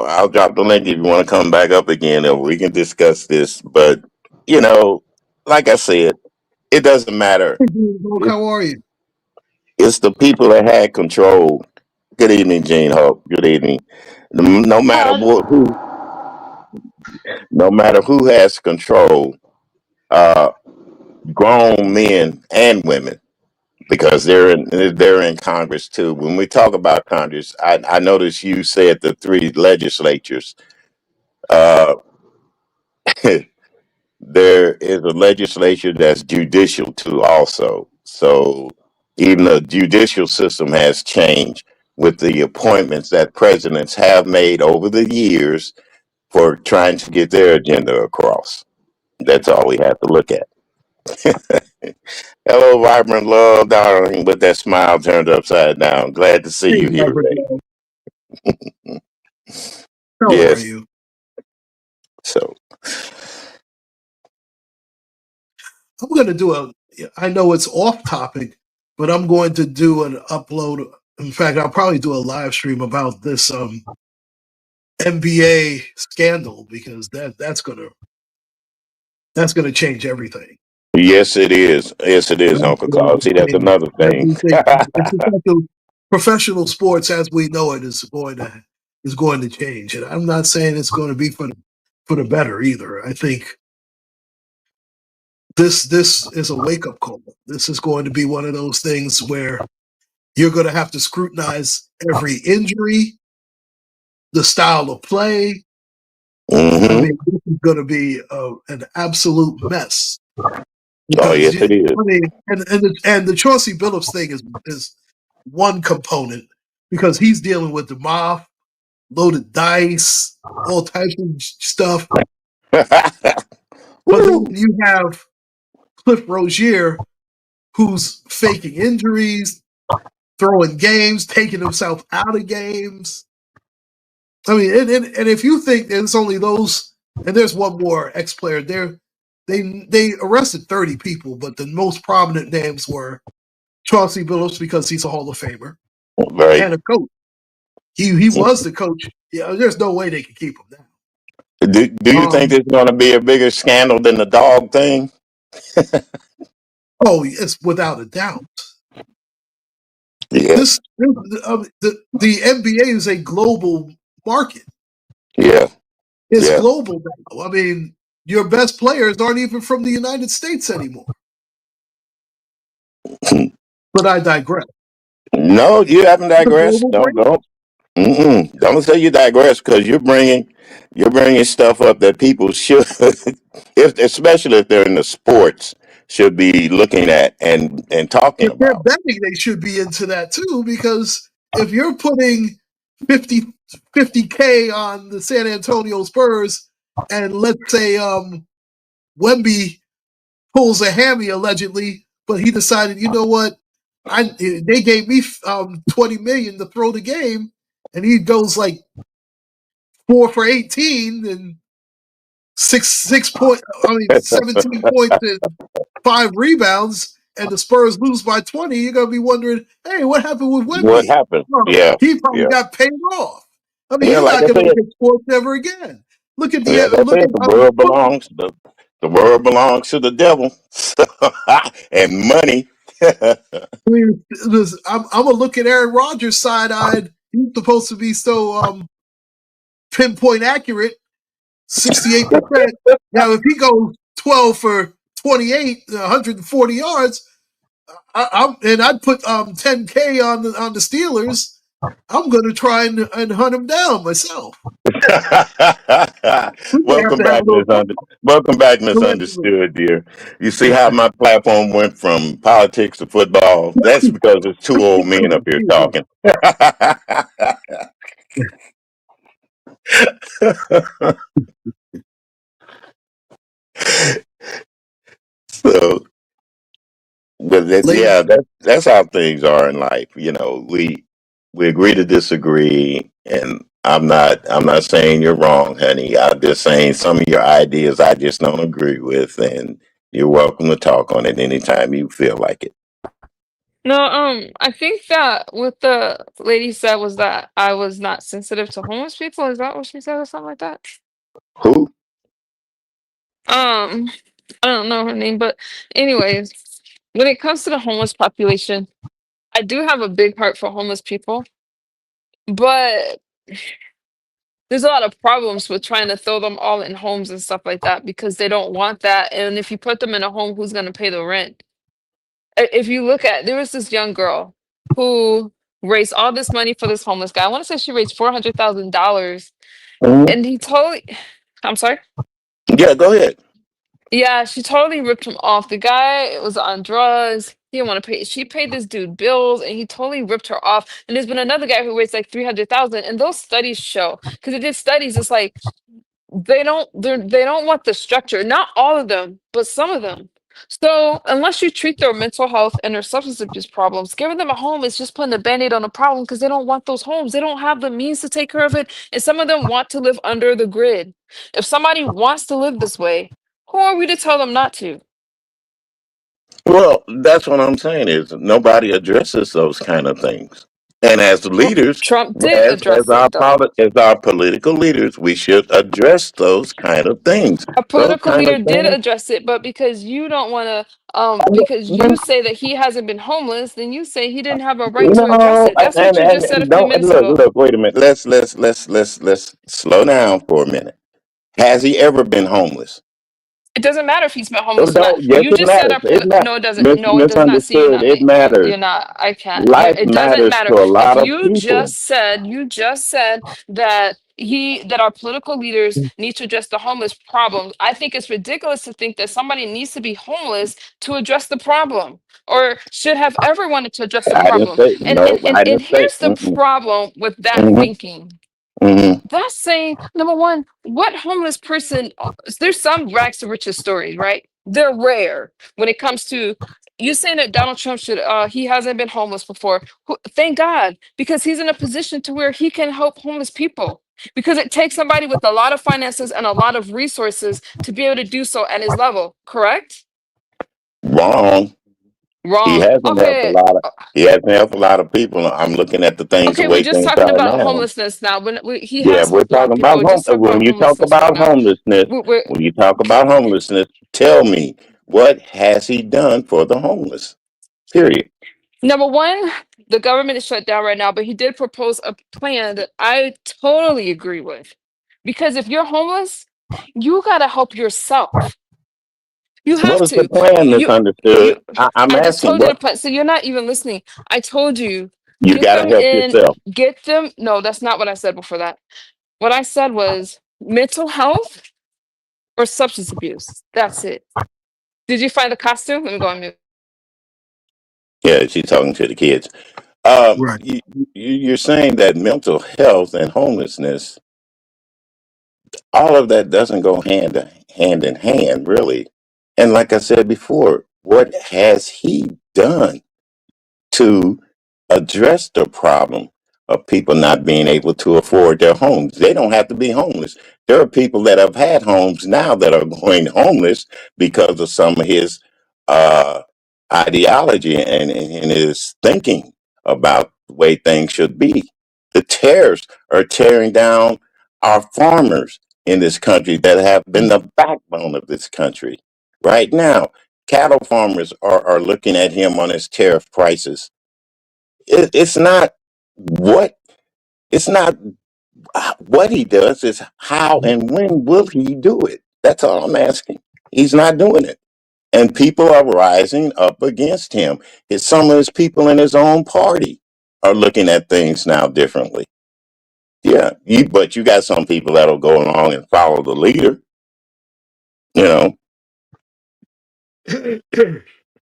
I'll drop the link if you want to come back up again, and we can discuss this. But you know, like I said, it doesn't matter. It's, How are you? it's the people that had control. Good evening, Gene Hope. Good evening. No matter no matter who has control, uh, grown men and women, because they're in Congress too. When we talk about Congress, I noticed you said the three legislatures. Uh, there is a legislature that's judicial too, also. So even the judicial system has changed with the appointments that presidents have made over the years for trying to get their agenda across. That's all we have to look at. Hello, vibrant love, darling, with that smile turned upside down. Glad to see Hey, you here, Robert, baby. how are Yes. you? So, I'm going to do I know it's off topic, but I'm going to do an upload. In fact, I'll probably do a live stream about this NBA scandal because that's gonna change everything. yes, it is. Yes, it is, Uncle Carl. See, that's another thing. Everything, it's affecting professional sports as we know it is going to is going to change, and I'm not saying it's going to be for the better either. I think this is a wake up call. This is going to be one of those things where you're going to have to scrutinize every injury, the style of play. Mm-hmm. I mean, this is going to be an absolute mess. Oh, yes, it is. I mean, and the Chauncey Billups thing is one component because he's dealing with the mob, loaded dice, all types of stuff. But then you have Cliff Rozier, who's faking injuries, throwing games, taking himself out of games. I mean, and if you think it's only those, and there's one more ex-player there, they arrested 30 people, but the most prominent names were Chauncey Billups because he's a Hall of Famer, Right. and a coach. He was the coach. Yeah, there's no way they could keep him down. Do you think this is going to be a bigger scandal than the dog thing? Oh, it's without a doubt. Yeah. The NBA is a global market. Yeah. It's Yeah. global now. I mean, your best players aren't even from the United States anymore. But I digress. No, you haven't digressed. global Don't say you digress because you're bringing stuff up that people should, especially if they're in the sports, should be looking at and talking If they're about. betting, they should be into that too, because if you're putting 50K on the San Antonio Spurs, and let's say Wemby pulls a hammy allegedly, but he decided, you know what, they gave me $20 million to throw the game, and he goes like 4 for 18 and 17 points and 5 rebounds, and the Spurs lose by 20, you're gonna be wondering, hey, what happened with Wemby? What happened? Well, Yeah. he probably Yeah. got paid off. I mean, Yeah, you're like not I gonna said, look at sports ever again. Look at like I said, the world belongs to the devil and money. I mean, I'm gonna look at Aaron Rodgers side-eyed. He's supposed to be so pinpoint accurate, 68%. Now, if he goes 12 for 28, 140 yards, I'd put 10K on the Steelers. I'm going to try and hunt him down myself. Welcome back, Misunderstood, dear. You see how my platform went from politics to football? That's because there's two old men up here talking. So, but that's how things are in life. You know, we agree to disagree, and I'm not saying you're wrong, honey. I'm just saying some of your ideas I just don't agree with, and you're welcome to talk on it anytime you feel like it. No, I think that what the lady said was that I was not sensitive to homeless people. Is that what she said or something like that? Who? I don't know her name, but anyways, when it comes to the homeless population, I do have a big heart for homeless people, but there's a lot of problems with trying to throw them all in homes and stuff like that because they don't want that. And if you put them in a home, who's going to pay the rent? If you look at, there was this young girl who raised all this money for this homeless guy. I want to say she raised $400,000, and he totally, I'm sorry. Yeah, go ahead. Yeah, she totally ripped him off. The guy was on drugs. He didn't want to pay. She paid this dude bills, and he totally ripped her off. And there's been another guy who raised like 300,000. And those studies show, because it did studies, it's like they don't want the structure. Not all of them, but some of them. So unless you treat their mental health and their substance abuse problems, giving them a home is just putting a band-aid on a problem because they don't want those homes. They don't have the means to take care of it. And some of them want to live under the grid. If somebody wants to live this way, who are we to tell them not to? Well, that's what I'm saying is nobody addresses those kind of things. And as leaders, Trump did as address it, though. as our political leaders, we should address those kind of things. A Those political kind of leader did things. address it, but because you don't want to, because you say that he hasn't been homeless, then you say he didn't have a right to address No, it. That's what you just said a and few don't minutes look, ago. look. Wait a minute. Let's slow down for a minute. Has he ever been homeless? It doesn't matter if he's been Oh, homeless or not. no, yes, You it just said matters. It matters. no, it doesn't. No, it does not. See, you're Misunderstood. not It me. matters. You're not. I can't. Life It doesn't matters matter. to a If lot of you people. just said that that our political leaders need to address the homeless problem. I think it's ridiculous to think that somebody needs to be homeless to address the problem, or should have ever wanted to address the I didn't problem. say And no. and and, I and didn't say. here's the problem with that Hmm. thinking. Hmm. That's saying, number one, what homeless person, there's some rags to riches stories, right? They're rare when it comes to you saying that Donald Trump should, he hasn't been homeless before. Thank God, because he's in a position to where he can help homeless people. Because it takes somebody with a lot of finances and a lot of resources to be able to do so at his level, correct? Wrong. He Wrong. hasn't helped a Okay. lot of. He hasn't helped a lot of people. I'm looking at the things the Okay, we're way just things talking are about now. homelessness now. He Yeah, has we're helped a lot of talking people. about We're just talking when about you talk homelessness right about now. homelessness. We're, When you talk about homelessness, tell me what has he done for the homeless? Period. Number one, the government is shut down right now, but he did propose a plan that I totally agree with. Because if you're homeless, you gotta help yourself. You What have is the to. plan? You Misunderstood. you I'm I just asking told you the what plan. So you're not even listening. I told you, you get got to them help in, yourself. get them. No, that's not what I said before that. What I said was mental health or substance abuse. That's it. Did you find the costume? Let me go on mute. Yeah, she's talking to the kids. Right. You're saying that mental health and homelessness, all of that doesn't go hand in hand, really. And like I said before, what has he done to address the problem of people not being able to afford their homes? They don't have to be homeless. There are people that have had homes now that are going homeless because of some of his uh, ideology and his thinking about the way things should be. The tariffs are tearing down our farmers in this country that have been the backbone of this country. Right now, cattle farmers are looking at him on his tariff prices. It's not what it's not what he does, it's how and when will he do it. That's all I'm asking. He's not doing it, and people are rising up against him. Some of his people in his own party are looking at things now differently. Yeah, but you got some people that'll go along and follow the leader. You know,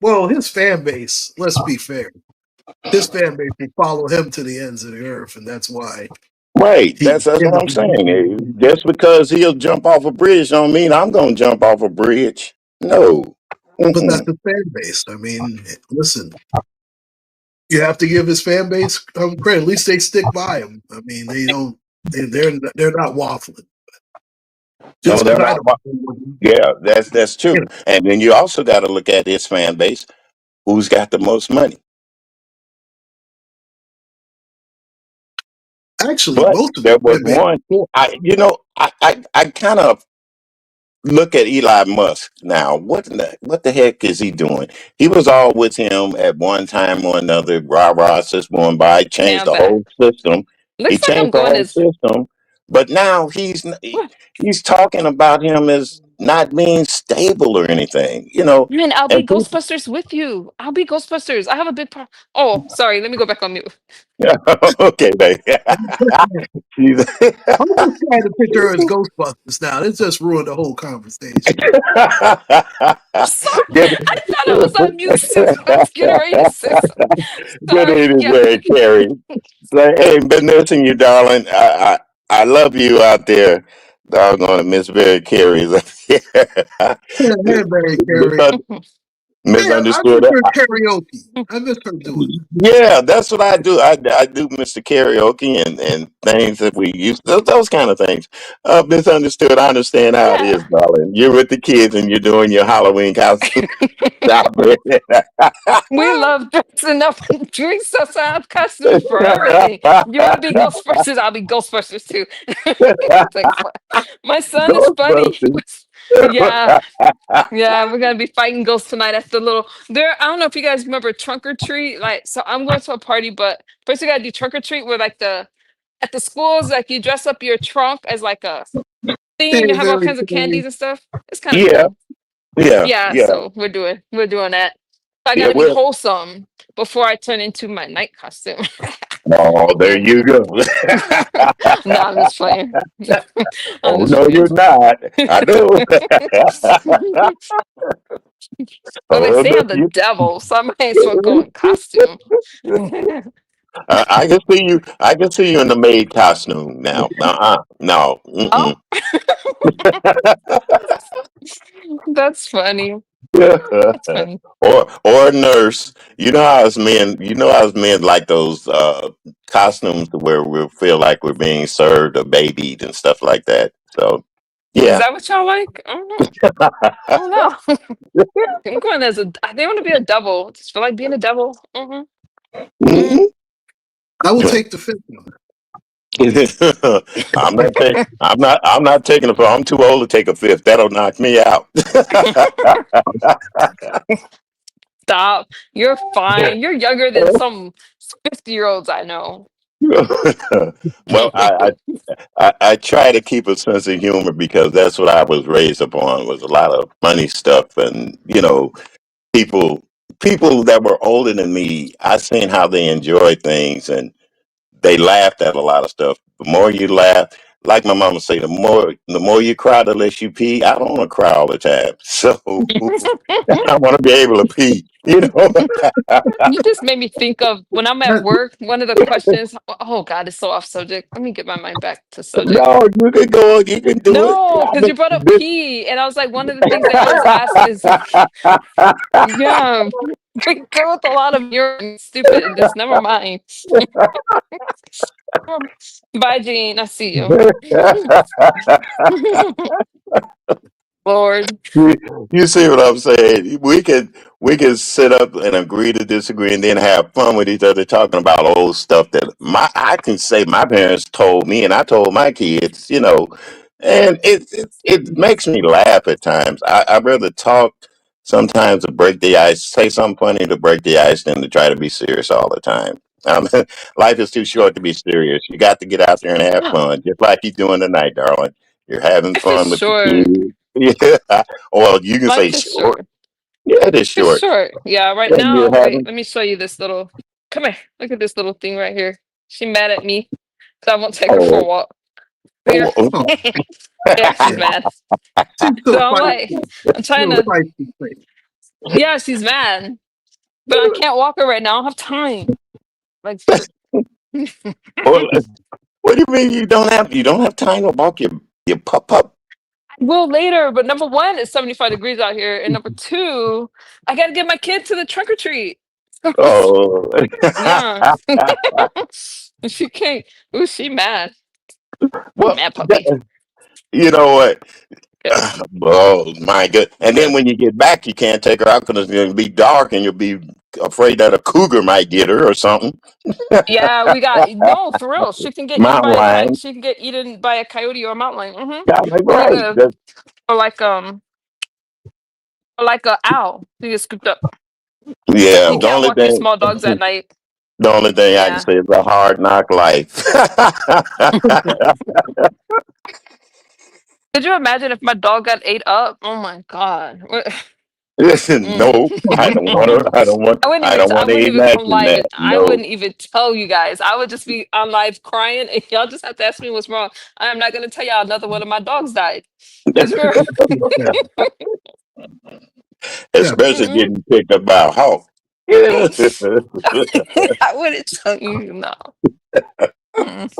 Well, his fan base, let's be fair, his fan base will follow him to the ends of the earth, and that's why right? he's That's in what the I'm saying. position. Just because he'll jump off a bridge don't mean I'm going to jump off a bridge. No. But that's Mm-mm. the fan base. I mean, listen, you have to give his fan base credit. At least they stick by him. I mean, they don't. They're not waffling. No, Just they're because I not. don't. Yeah, that's You true. know, And then you also got to look at his fan base. Who's got the most money? actually, But most of there the was fan base. one. I kind of look at Elon Musk now. What the heck is he doing? He was all with him at one time or another. Rah rah, system going by, Okay, changed I'm the back. whole system. He Looks like I'm changed the going whole as system. But now what? he's talking about him as not being stable or anything. Man, I'll be And people. Ghostbusters with you. I'll be Ghostbusters. I have a big part. Oh, sorry. Let me go back on mute. Okay, baby. She's- I'm just trying to picture her as Ghostbusters now. This just ruined the whole conversation. Sorry. good, I thought I was on mute since I was getting ready to say something. good Sorry. evening, Yeah. Mary Carey. Like, hey, been missing you, darling. I love you out there. Doggone it, Miss Mary Carey. Yeah, Barry Carey. Misun- Yeah, I Misunderstood. miss her karaoke. I miss her doing it. Yeah, that's what I do. I do Mr. Karaoke and things that we use, those kind of things. Misunderstood. I understand how it Yeah. is, darling. You're with the kids and you're doing your Halloween costume. Stop it. We love dressing up and drinks us have costumes for everything. You want to be Ghostbusters? I'll be Ghostbusters too. It's like, my son is funny. Ghostbusters. Yeah, yeah, we're gonna be fighting ghosts tonight at the little there. I don't know if you guys remember trunk or treat. Like, so I'm going to a party, but first we gotta do trunk or treat where like the at the schools, like you dress up your trunk as like a theme and Very, have all very kinds of funny. candies and stuff. It's kind of Yeah, cool. yeah, Yeah, yeah, so we're doing that. I yeah. gotta be Well, wholesome before I turn into my night costume. oh, there you go. No, I'm just playing. I'm Oh just no, playing. you're not. I know. Well, they Oh say no, I'm the devil, so I might as well go in costume. I can see you. I can see you in the maid costume now. No. Oh, Mm-mm. that's funny. That's funny. or a nurse. You know how us men. You know how us men like those costumes where we feel like we're being served or babied and stuff like that. So Is yeah. that what y'all like? I don't know. I don't know. I'm going as a. I think I want to be a devil. Just feel like being a devil. Hmm. Mhm. I will take the fifth one. I'm not taking a. I'm too old to take a fifth. That'll knock me out. Stop. You're fine. You're younger than some 50-year-olds I know. Well, I try to keep a sense of humor because that's what I was raised upon was a lot of funny stuff and people people that were older than me. I seen how they enjoy things and they laughed at a lot of stuff. The more you laugh, like my mama say, the more you cry, the less you pee. I don't want to cry all the time, so I want to be able to pee. You just made me think of when I'm at That, work, one of the questions, oh God, it's so off subject. Let me get my mind back to subject. No, you can go. You can do it. No, I because you mean, brought up this. pee, and I was like, one of the things they always ask is, yeah, we go with a lot of urine, stupid. Just never mind. Bye, Jean. I see you. Lord. You see what I'm saying? We can sit up and agree to disagree, and then have fun with each other talking about old stuff that I can say my parents told me, and I told my kids. And it makes me laugh at times. I'd rather talk sometimes to break the ice, say something funny to break the ice, than to try to be serious all the time. Um, Life is too short to be serious. You got to get out there and have fun, just like you're doing tonight, darling. You're having Life is fun with the short. kids. Yeah. Well, you can say Life is short. short. Yeah, it is Life is short. short. Yeah, right And now, you're wait, having. let me show you this little. Come here. Look at this little thing right here. She mad at me because I won't take her for a Oh, walk. Here. oh, oh, Yeah, she's yeah. mad. She's So still I'm fighting. like, I'm trying Still to. fighting. Yeah, she's mad, but I can't walk her right now. I don't have time. Like, oh, what do you mean you don't have time to walk your pup? well, later. But number one, it's 75 degrees out here, and number two, I got to get my kid to the trunk or treat. Oh. Yeah, she can't. Ooh, she mad. Well, Mad puppy. you know what? Yeah. Oh my good. And then when you get back, you can't take her out because it's going to be dark, and you'll be afraid that a cougar might get her or something. Yeah, we got no for real. She can get eaten Mountain by a lion. she can get eaten by a coyote or a mountain lion. Yeah, like, Or like right. a or like or like a owl. She gets scooped up. Yeah. You can't walk your small dogs at night. The only thing I can Yeah. say is a hard knock life. Could you imagine if my dog got ate up? Oh my god. Listen, Mm. no, I don't want to. I don't want. I don't I want to wouldn't even come imagine live and that. I No. wouldn't even tell you guys. I would just be on live crying and y'all just have to ask me what's wrong. I am not gonna tell y'all another one of my dogs died. Because we're Yeah. Yeah. Especially getting picked up by a hawk. Yeah. I wouldn't tell you no. Mm.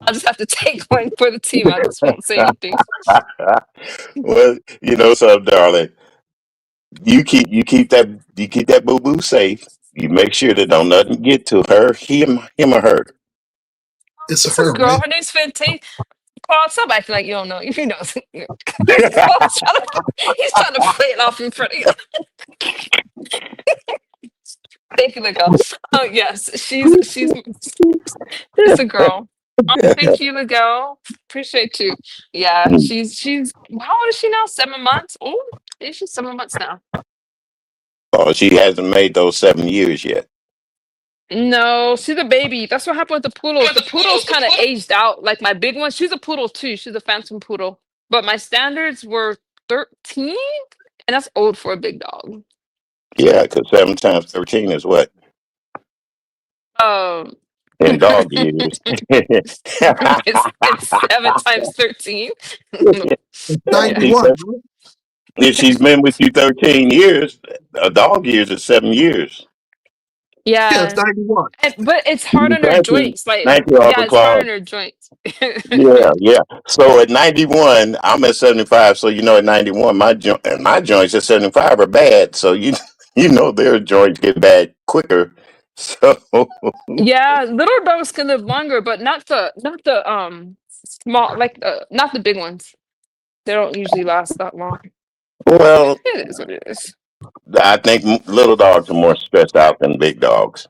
I'll just have to take one for the team. I just won't say anything. Well, you know something, darling. you keep that boo boo safe. You make sure that don't nothing get to her, him or her. It's a It's a her, girl. right? Her name's Fantasia. Paul, stop acting like you don't know. If you know, Paul's he's trying to play it off in front of you. Thank you, Miguel. Oh yes, she's it's a girl. Oh, thank you, Miguel. Appreciate you. Yeah, she's how old is she now? 7 months. Oh, is she 7 months now? Oh, she hasn't made those 7 years yet. No, she's a baby. That's what happened with the poodles. The poodles kind of aged out. Like my big one, she's a poodle too. She's a phantom poodle. But my standards were 13, and that's old for a big dog. Yeah, because 7 times 13 is what Um, in dog years. it's 7 times 13. It's Yeah. 91, right? If she's been with you 13 years, a dog years is 7 years. Yeah, it's Yeah. 91. But it's hard on her Thank you. joints. Like, Thank you, yeah, Albert it's hard Claus. on her joints. Yeah, yeah. So at 91, I'm at 75. So at 91, my joints at 75 are bad. So you know their joints get bad quicker. So Yeah, little dogs can live longer, but not the small like not the big ones. They don't usually last that long. But well, it is what it is. I think little dogs are more stressed out than big dogs.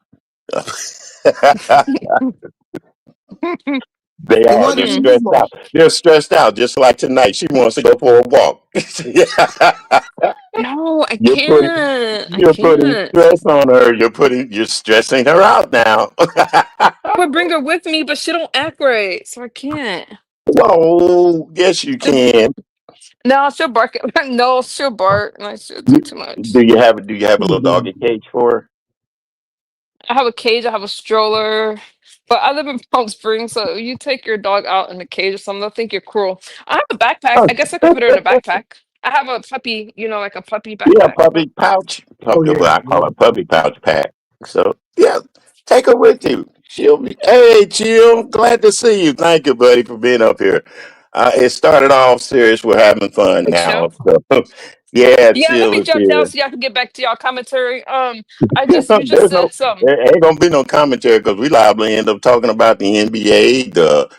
They Hey, are. why They're did you Hmm. leave stressed off? out. They're stressed out. Just like tonight, she wants to go for a walk. Yeah. No, I You're putting can't. I you're putting can't. stress on her. You're stressing her out now. I would bring her with me, but she don't act right, so I can't. Whoa, yes you She'll, can. no, she'll bark. No, she'll bark. Like she'll do You- too much. do you have a little doggy cage for her? I have a cage. I have a stroller. But I live in Palm Springs, so you take your dog out in a cage or something, they'll think you're cruel. I have a backpack. I guess I could put her in a backpack. I have a puppy, like a puppy Yeah, backpack. puppy pouch. Oh, Puppy, yeah. well, I call it puppy pouch pack. So yeah, take her with you. She'll be. Hey, chill. Glad to see you. Thank you, buddy, for being up here. It started off serious. We're having fun Hey, chill. now. So, yeah, Yeah, let chill me is jump down here. so y'all can get back to y'all commentary. You just There's no, said something. there ain't gonna be no commentary because we liably end up talking about the NBA, the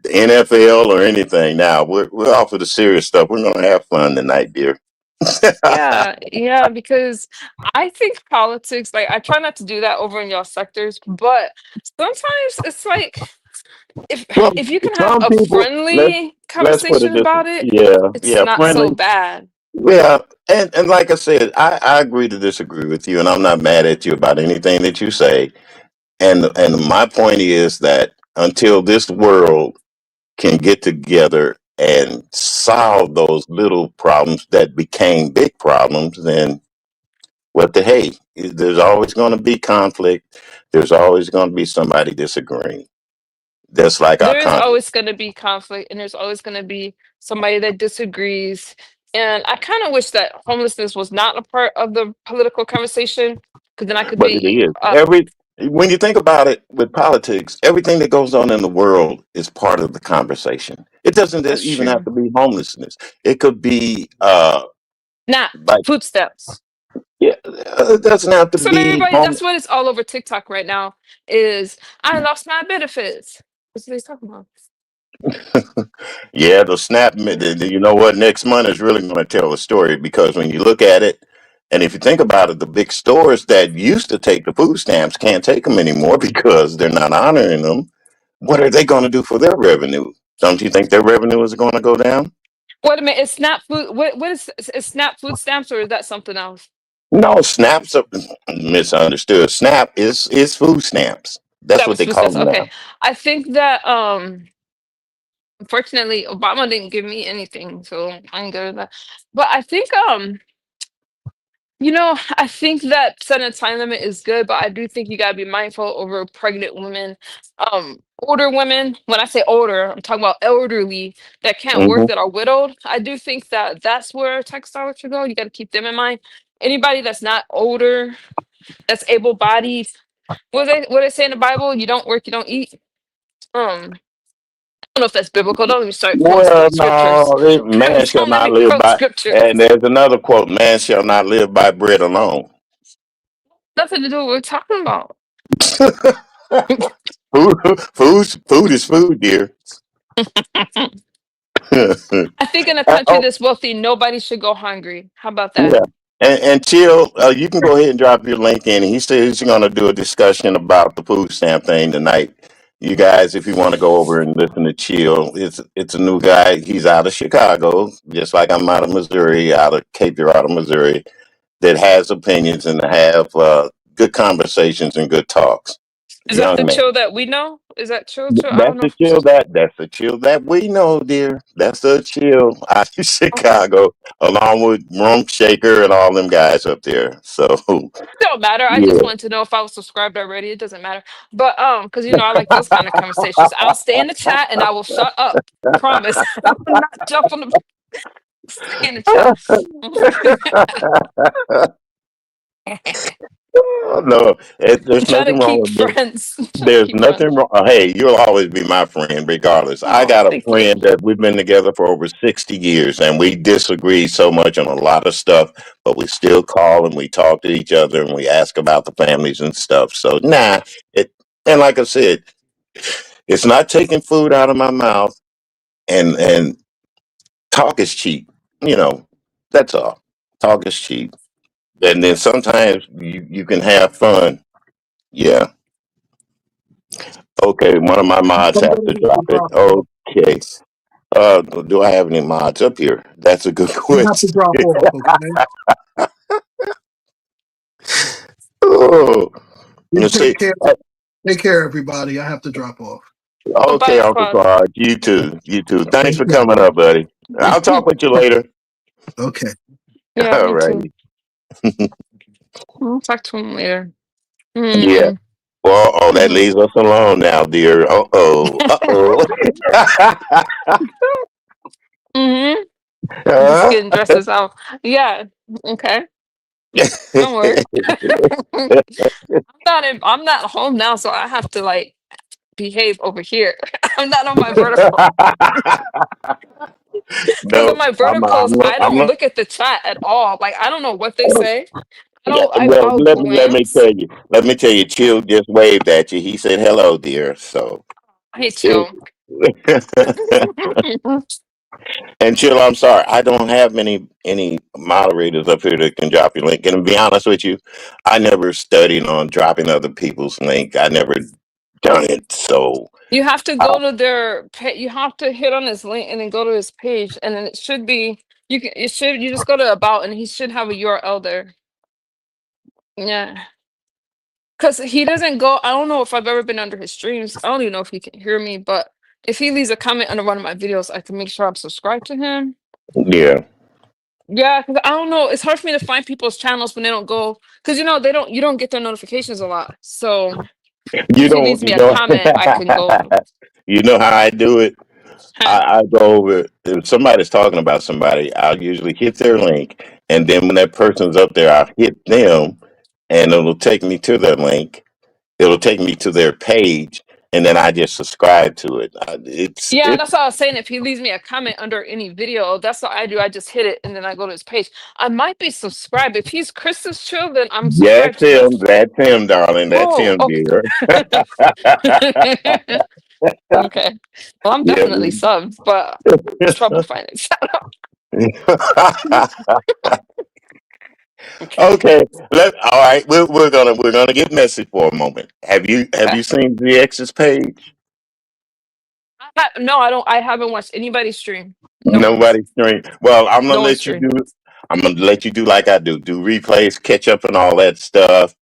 NFL, or anything. Now we're off of the serious stuff. We're gonna have fun tonight, dear. Yeah, yeah, because I think politics, like I try not to do that over in y'all sectors, but sometimes it's like if Well, if you can have some a people friendly let's put it conversation this way. about it, Yeah, it's yeah, not so friendly. bad. Yeah, and like I said, I agree to disagree with you, and I'm not mad at you about anything that you say. And my point is that until this world can get together and solve those little problems that became big problems, then what the hey? There's always going to be conflict. There's always going to be somebody disagreeing. That's like our There is country. always going to be conflict and there's always going to be somebody that disagrees. And I kind of wish that homelessness was not a part of the political conversation because then I could But it be is when you think about it with politics, everything that goes on in the world is part of the conversation. It doesn't that's even have true. to be homelessness. It could be Not like footsteps. yeah, it doesn't have to So be everybody, home. that's what is all over TikTok right now is I lost my benefits. That's what they talking about. Yeah, the snap. You know what? Next month is really going to tell a story because when you look at it, and if you think about it, the big stores that used to take the food stamps can't take them anymore because they're not honoring them. What are they going to do for their revenue? Don't you think their revenue is going to go down? Wait a minute, it's Snap food. What is Snap food stamps or is that something else? No, snaps are misunderstood. Snap is food stamps. That's That what was they food call stamps. them Okay. now. I think that unfortunately, Obama didn't give me anything, so I ain't good at that. But I think, I think that setting a time limit is good, but I do think you gotta be mindful over pregnant women, older women. When I say older, I'm talking about elderly that can't work, Hmm. that are widowed. I do think that that's where textiles should go. You got to keep them in mind. Anybody that's not older, that's able-bodied. What they say in the Bible? You don't work, you don't eat. Um, don't know if that's biblical. Don't let me start quoting Well, scriptures. no, man shall Don't let not me live quote by. scriptures. And there's another quote: "Man shall not live by bread alone." Nothing to do with what we're talking about. Food is food, dear. I think in a country Oh, this wealthy, nobody should go hungry. How about that? yeah. And Chill, you can go ahead and drop your link in. He says he's going to do a discussion about the food stamp thing tonight. You guys, if you want to go over and listen to Chill, it's a new guy. He's out of Chicago, just like I'm out of Missouri, out of Cape Girardeau, Missouri, that has opinions and have good conversations and good talks. Is that Young the man. chill that we know? Is that chill? Chill? I don't That's know. the chill that we know, dear. That's the chill out of Chicago, along with Rump Shaker and all them guys up there. So It don't matter. I yeah. just wanted to know if I was subscribed already. It doesn't matter. But because I like those kind of conversations. I'll stay in the chat and I will shut up. Promise. I will not jump on the stay in the chat. No, there's Try to nothing wrong keep with me. friends. Try to There's keep friends. nothing wrong. Hey, you'll always be my friend, regardless. I Oh, got a thank you. friend that we've been together for over 60 years, and we disagree so much on a lot of stuff, but we still call and we talk to each other and we ask about the families and stuff. So, it, and like I said, it's not taking food out of my mouth, and talk is cheap. You know, that's all. Talk is cheap. And then sometimes you can have fun. Yeah. Okay, one of my mods have Somebody to has to drop it. drop off. Okay. Do I have any mods up here? That's a good You have to question. drop off, okay? Oh, You let's see. take care, everybody. I have to drop off. Oh, bye, Okay, Uncle Squad. Clark. You too. You too. Thanks Take for care. coming up, buddy. I'll talk with you later. Okay. Yeah, All me right. too. I'll talk to him later. Yeah. Well, that leaves us alone now, dear. Uh-oh. Uh-oh. Mm-hmm. Just Huh? getting dresses out. Yeah. Okay. Don't worry. I'm not home now, so I have to like behave over here. I'm not on my vertical. Because on No, my I'm, verticals, I'm, I I'm, don't look at the chat at all. Like I don't know what they say. yeah, well, I'll let me glance. tell you. Let me tell you. Chill just waved at you. He said hello, dear. So, Hey, it, chill. and Chill, I'm sorry, I don't have any moderators up here that can drop your link. And to be honest with you, I never studied on dropping other people's link. I never done it. So, You have to I, go to their you have to hit on his link and then go to his page and then it should be you just go to about and he should have a URL there. Yeah. Cause he doesn't go I don't know if I've ever been under his streams. I don't even know if he can hear me, but if he leaves a comment under one of my videos, I can make sure I'm subscribed to him. yeah, Yeah, because I don't know. It's hard for me to find people's channels when they don't go because you don't get their notifications a lot. So you if he don't, leaves me a comment, I can go. you know how I do it. Huh. I go over if somebody's talking about somebody, I'll usually hit their link, and then when that person's up there, I'll hit them, and it'll take me to their link. It'll take me to their page, and then I just subscribe to it. Yeah, It's that's what I was saying. If he leaves me a comment under any video, that's what I do. I just hit it and then I go to his page. I might be subscribed. If he's Chris's chill, then I'm subscribed to him. that's him, darling. That's Oh, him, okay. dear. Okay. Well, I'm Yeah. definitely subbed, but it's trouble finding. Okay. Okay. All right. We're gonna get messy for a moment. Have Okay. you seen ZX's page? No, I don't. I haven't watched anybody stream. No one. Nobody stream. Well, No one stream. I'm gonna let you do like I do. Do replays, catch up, and all that stuff.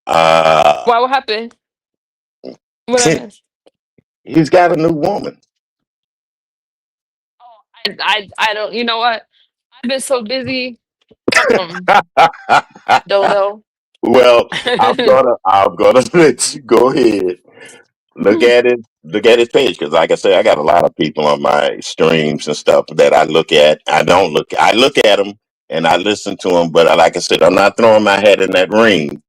Uh, Why? What happened? What I missed? he's got a new woman. Oh, I don't. You know what? I've been so busy. Um, don't know. Well, I'm gonna let you go ahead. Look at it. Look at his page because, like I said, I got a lot of people on my streams and stuff that I look at. I don't look. I look at them and I listen to them, but like I said, I'm not throwing my head in that ring.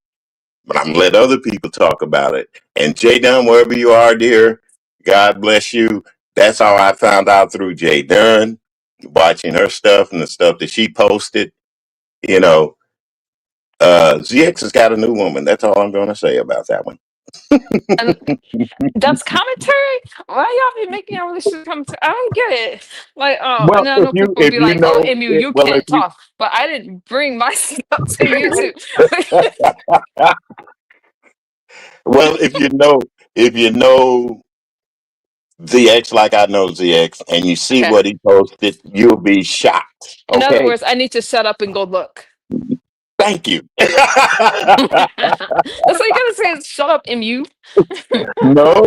But I'm gonna let other people talk about it. And Jay Dunn, wherever you are, dear, God bless you. That's how I found out through Jay Dunn, watching her stuff and the stuff that she posted. You know, ZX has got a new woman. That's all I'm going to say about that one. And that's commentary. Why y'all be making a relationship commentary? I don't get it. Like, and Well, then I know people if be you like, "Oh, know, Emu, you well, if can't talk," but I didn't bring myself to YouTube. well, if you know ZX like I know ZX, and you see Okay. what he posted, you'll be shocked. In other Okay, words, I need to shut up and go look. thank you. That's all you gotta say is shut up, Emu. No,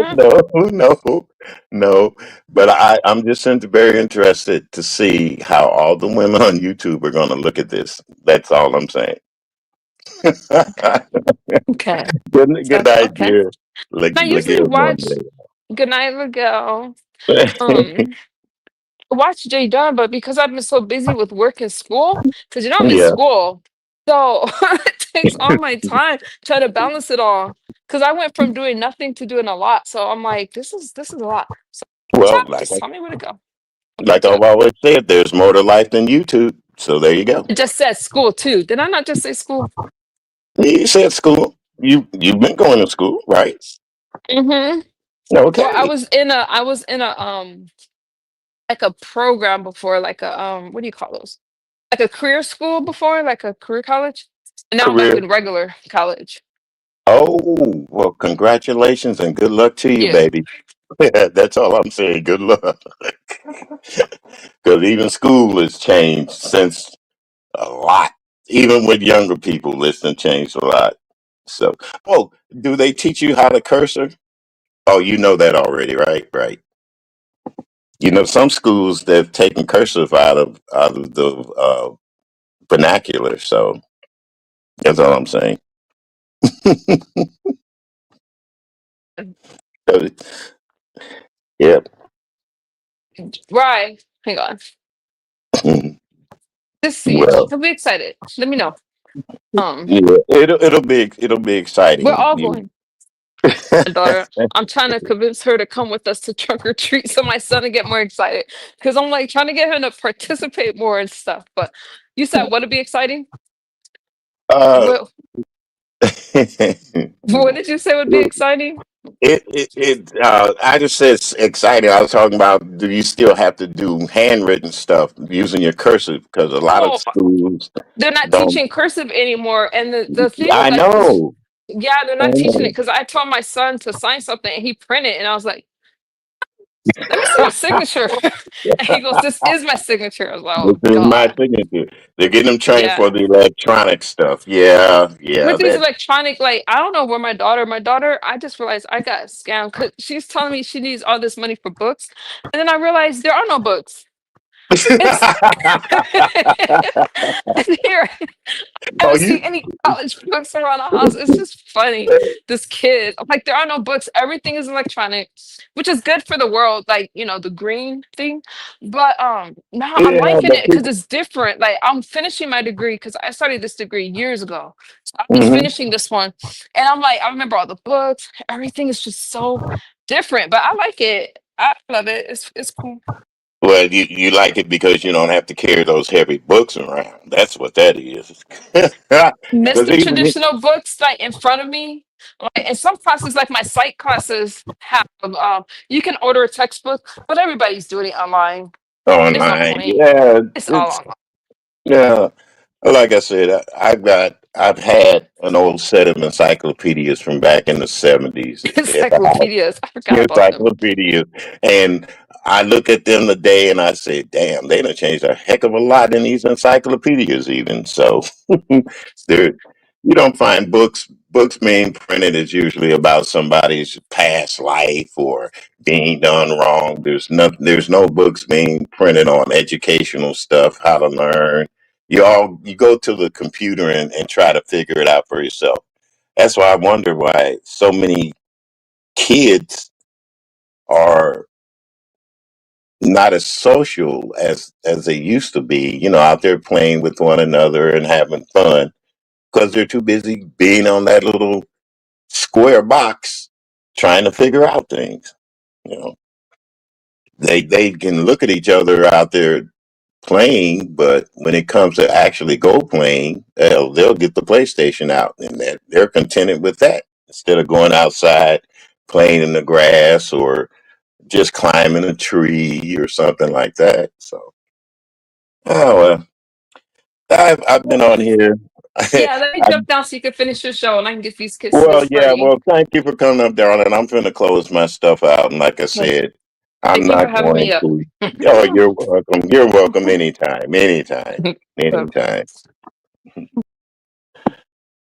no, no. But I'm just very interested to see how all the women on YouTube are going to look at this. That's all I'm saying. Okay. Okay. Good So night, okay. dear. I usually Give one watch Good Night Miguel. day. Watch Jay Dunn, but because I've been so busy with work and school, because I'm in Yeah. school, so it takes all my time trying to balance it all. Because I went from doing nothing to doing a lot, so I'm like, this is a lot. So Well, chat, just tell me where to go. like I've always said, there's more to life than YouTube. So there you go. It just said school too. Did I not just say school? You said school. You've been going to school, right? Mm-hmm. Well, Okay. I was in a like a program before, like a what do you call those? Like a career school before, like a career college. And now I'm back Career. in regular college. Oh, well, congratulations and good luck to you, Yeah. baby. That's all I'm saying. Good luck. Because even school has changed since a lot. Even with younger people, listening changed a lot. So, oh, do they teach you how to cursor? Oh, you know that already, right? Right. You know, some schools they've taken cursive out of the vernacular. So that's all I'm saying. So, yeah. Right. Hang on. Just see. Well, He'll be excited. Let me know. yeah, it'll be We're exciting. all going. My daughter. I'm trying to convince her to come with us to trunk or treat so my son will get more excited. Because I'm like trying to get him to participate more and stuff. But you said what would be exciting? uh, What what did you say would be exciting? I just said it's exciting. I was talking about, do you still have to do handwritten stuff using your cursive? Because a lot of Oh, schools they're not don't. teaching cursive anymore. And the thing I like this, know. yeah, they're I not teaching it know. because I told my son to sign something and he printed and I was like, let me see your signature. And he goes, this is my signature. I was like, This oh is my God. signature. They're getting them trained Yeah. for the electronic stuff. Yeah, yeah. With these That. electronic, like I don't know where my daughter, I just realized I got scammed because she's telling me she needs all this money for books. And then I realized there are no books. It's and here I Oh, haven't you. seen any college books around the house. It's just funny. This kid, I'm like, there are no books. Everything is electronic, which is good for the world, like the green thing. But now I'm Yeah, liking but it because it's different. Like I'm finishing my degree because I started this degree years ago. So I'll be hmm finishing this one. And I'm like, I remember all the books. Everything is just so different. But I like it. I love it. It's cool. Well, you like it because you don't have to carry those heavy books around. That's what that is. Miss Because the even traditional books like in front of me. Like in some classes, like my psych classes have you can order a textbook, but everybody's doing it online. There's no online, point. yeah, It's all it's online. yeah. Like I said, I've had an old set of encyclopedias from back in the '70s. Encyclopedias. I forgot about them. Encyclopedias, and I look at them today and I say, "Damn, they done changed a heck of a lot in these encyclopedias." Even so, there you don't find books being printed is usually about somebody's past life or being done wrong. There's no books being printed on educational stuff, how to learn. You go to the computer and try to figure it out for yourself. That's why I wonder why so many kids are not as social as they used to be, out there playing with one another and having fun because they're too busy being on that little square box trying to figure out things. You know. they can look at each other out there playing, but when it comes to actually go playing, they'll get the PlayStation out, and they're contented with that instead of going outside playing in the grass or just climbing a tree or something like that. So, oh well, I've been on here. Yeah, let me I, jump down so you can finish your show and I can get these kids to well, this yeah, party. well, thank you for coming up, darling. I'm finna close my stuff out, and like I Okay. said, I'm Thank you for not having going me up. to. Oh, you're welcome. You're welcome anytime, anytime, So, anytime.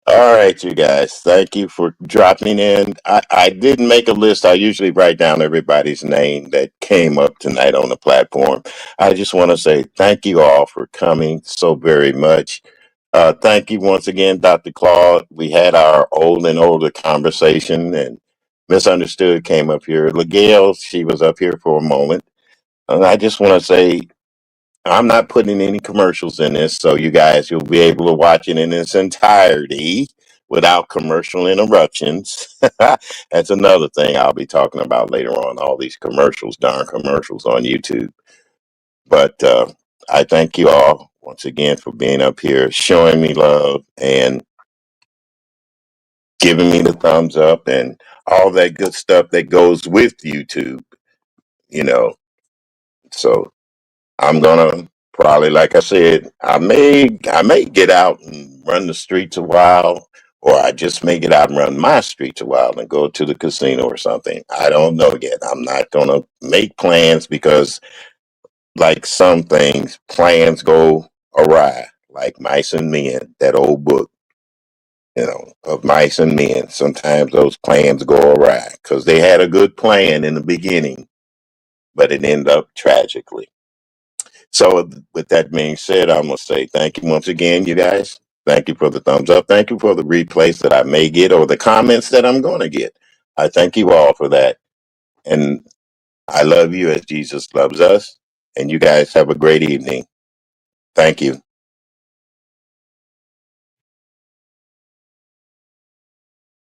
All right, you guys. Thank you for dropping in. I didn't make a list. I usually write down everybody's name that came up tonight on the platform. I just want to say thank you all for coming so very much. Thank you once again, Dr. Claude. We had our old and older conversation, and Misunderstood came up here. LaGail, she was up here for a moment. And I just want to say I'm not putting any commercials in this, so you guys you'll be able to watch it in its entirety without commercial interruptions. That's another thing I'll be talking about later on. All these commercials, darn commercials on YouTube. But I thank you all once again for being up here, showing me love, and giving me the thumbs up and all that good stuff that goes with YouTube. You know, so I'm gonna probably, like I said, I may get out and run the streets a while, or I just may get out and run my streets a while and go to the casino or something. I don't know yet. I'm not gonna make plans because, like some things, plans go awry. Like Mice and Men, that old book, of Mice and Men. Sometimes those plans go awry because they had a good plan in the beginning, but it ended up tragically. So, with that being said, I'm going to say thank you once again, you guys. Thank you for the thumbs up. Thank you for the replays that I may get or the comments that I'm going to get. I thank you all for that. And I love you as Jesus loves us. And you guys have a great evening. Thank you.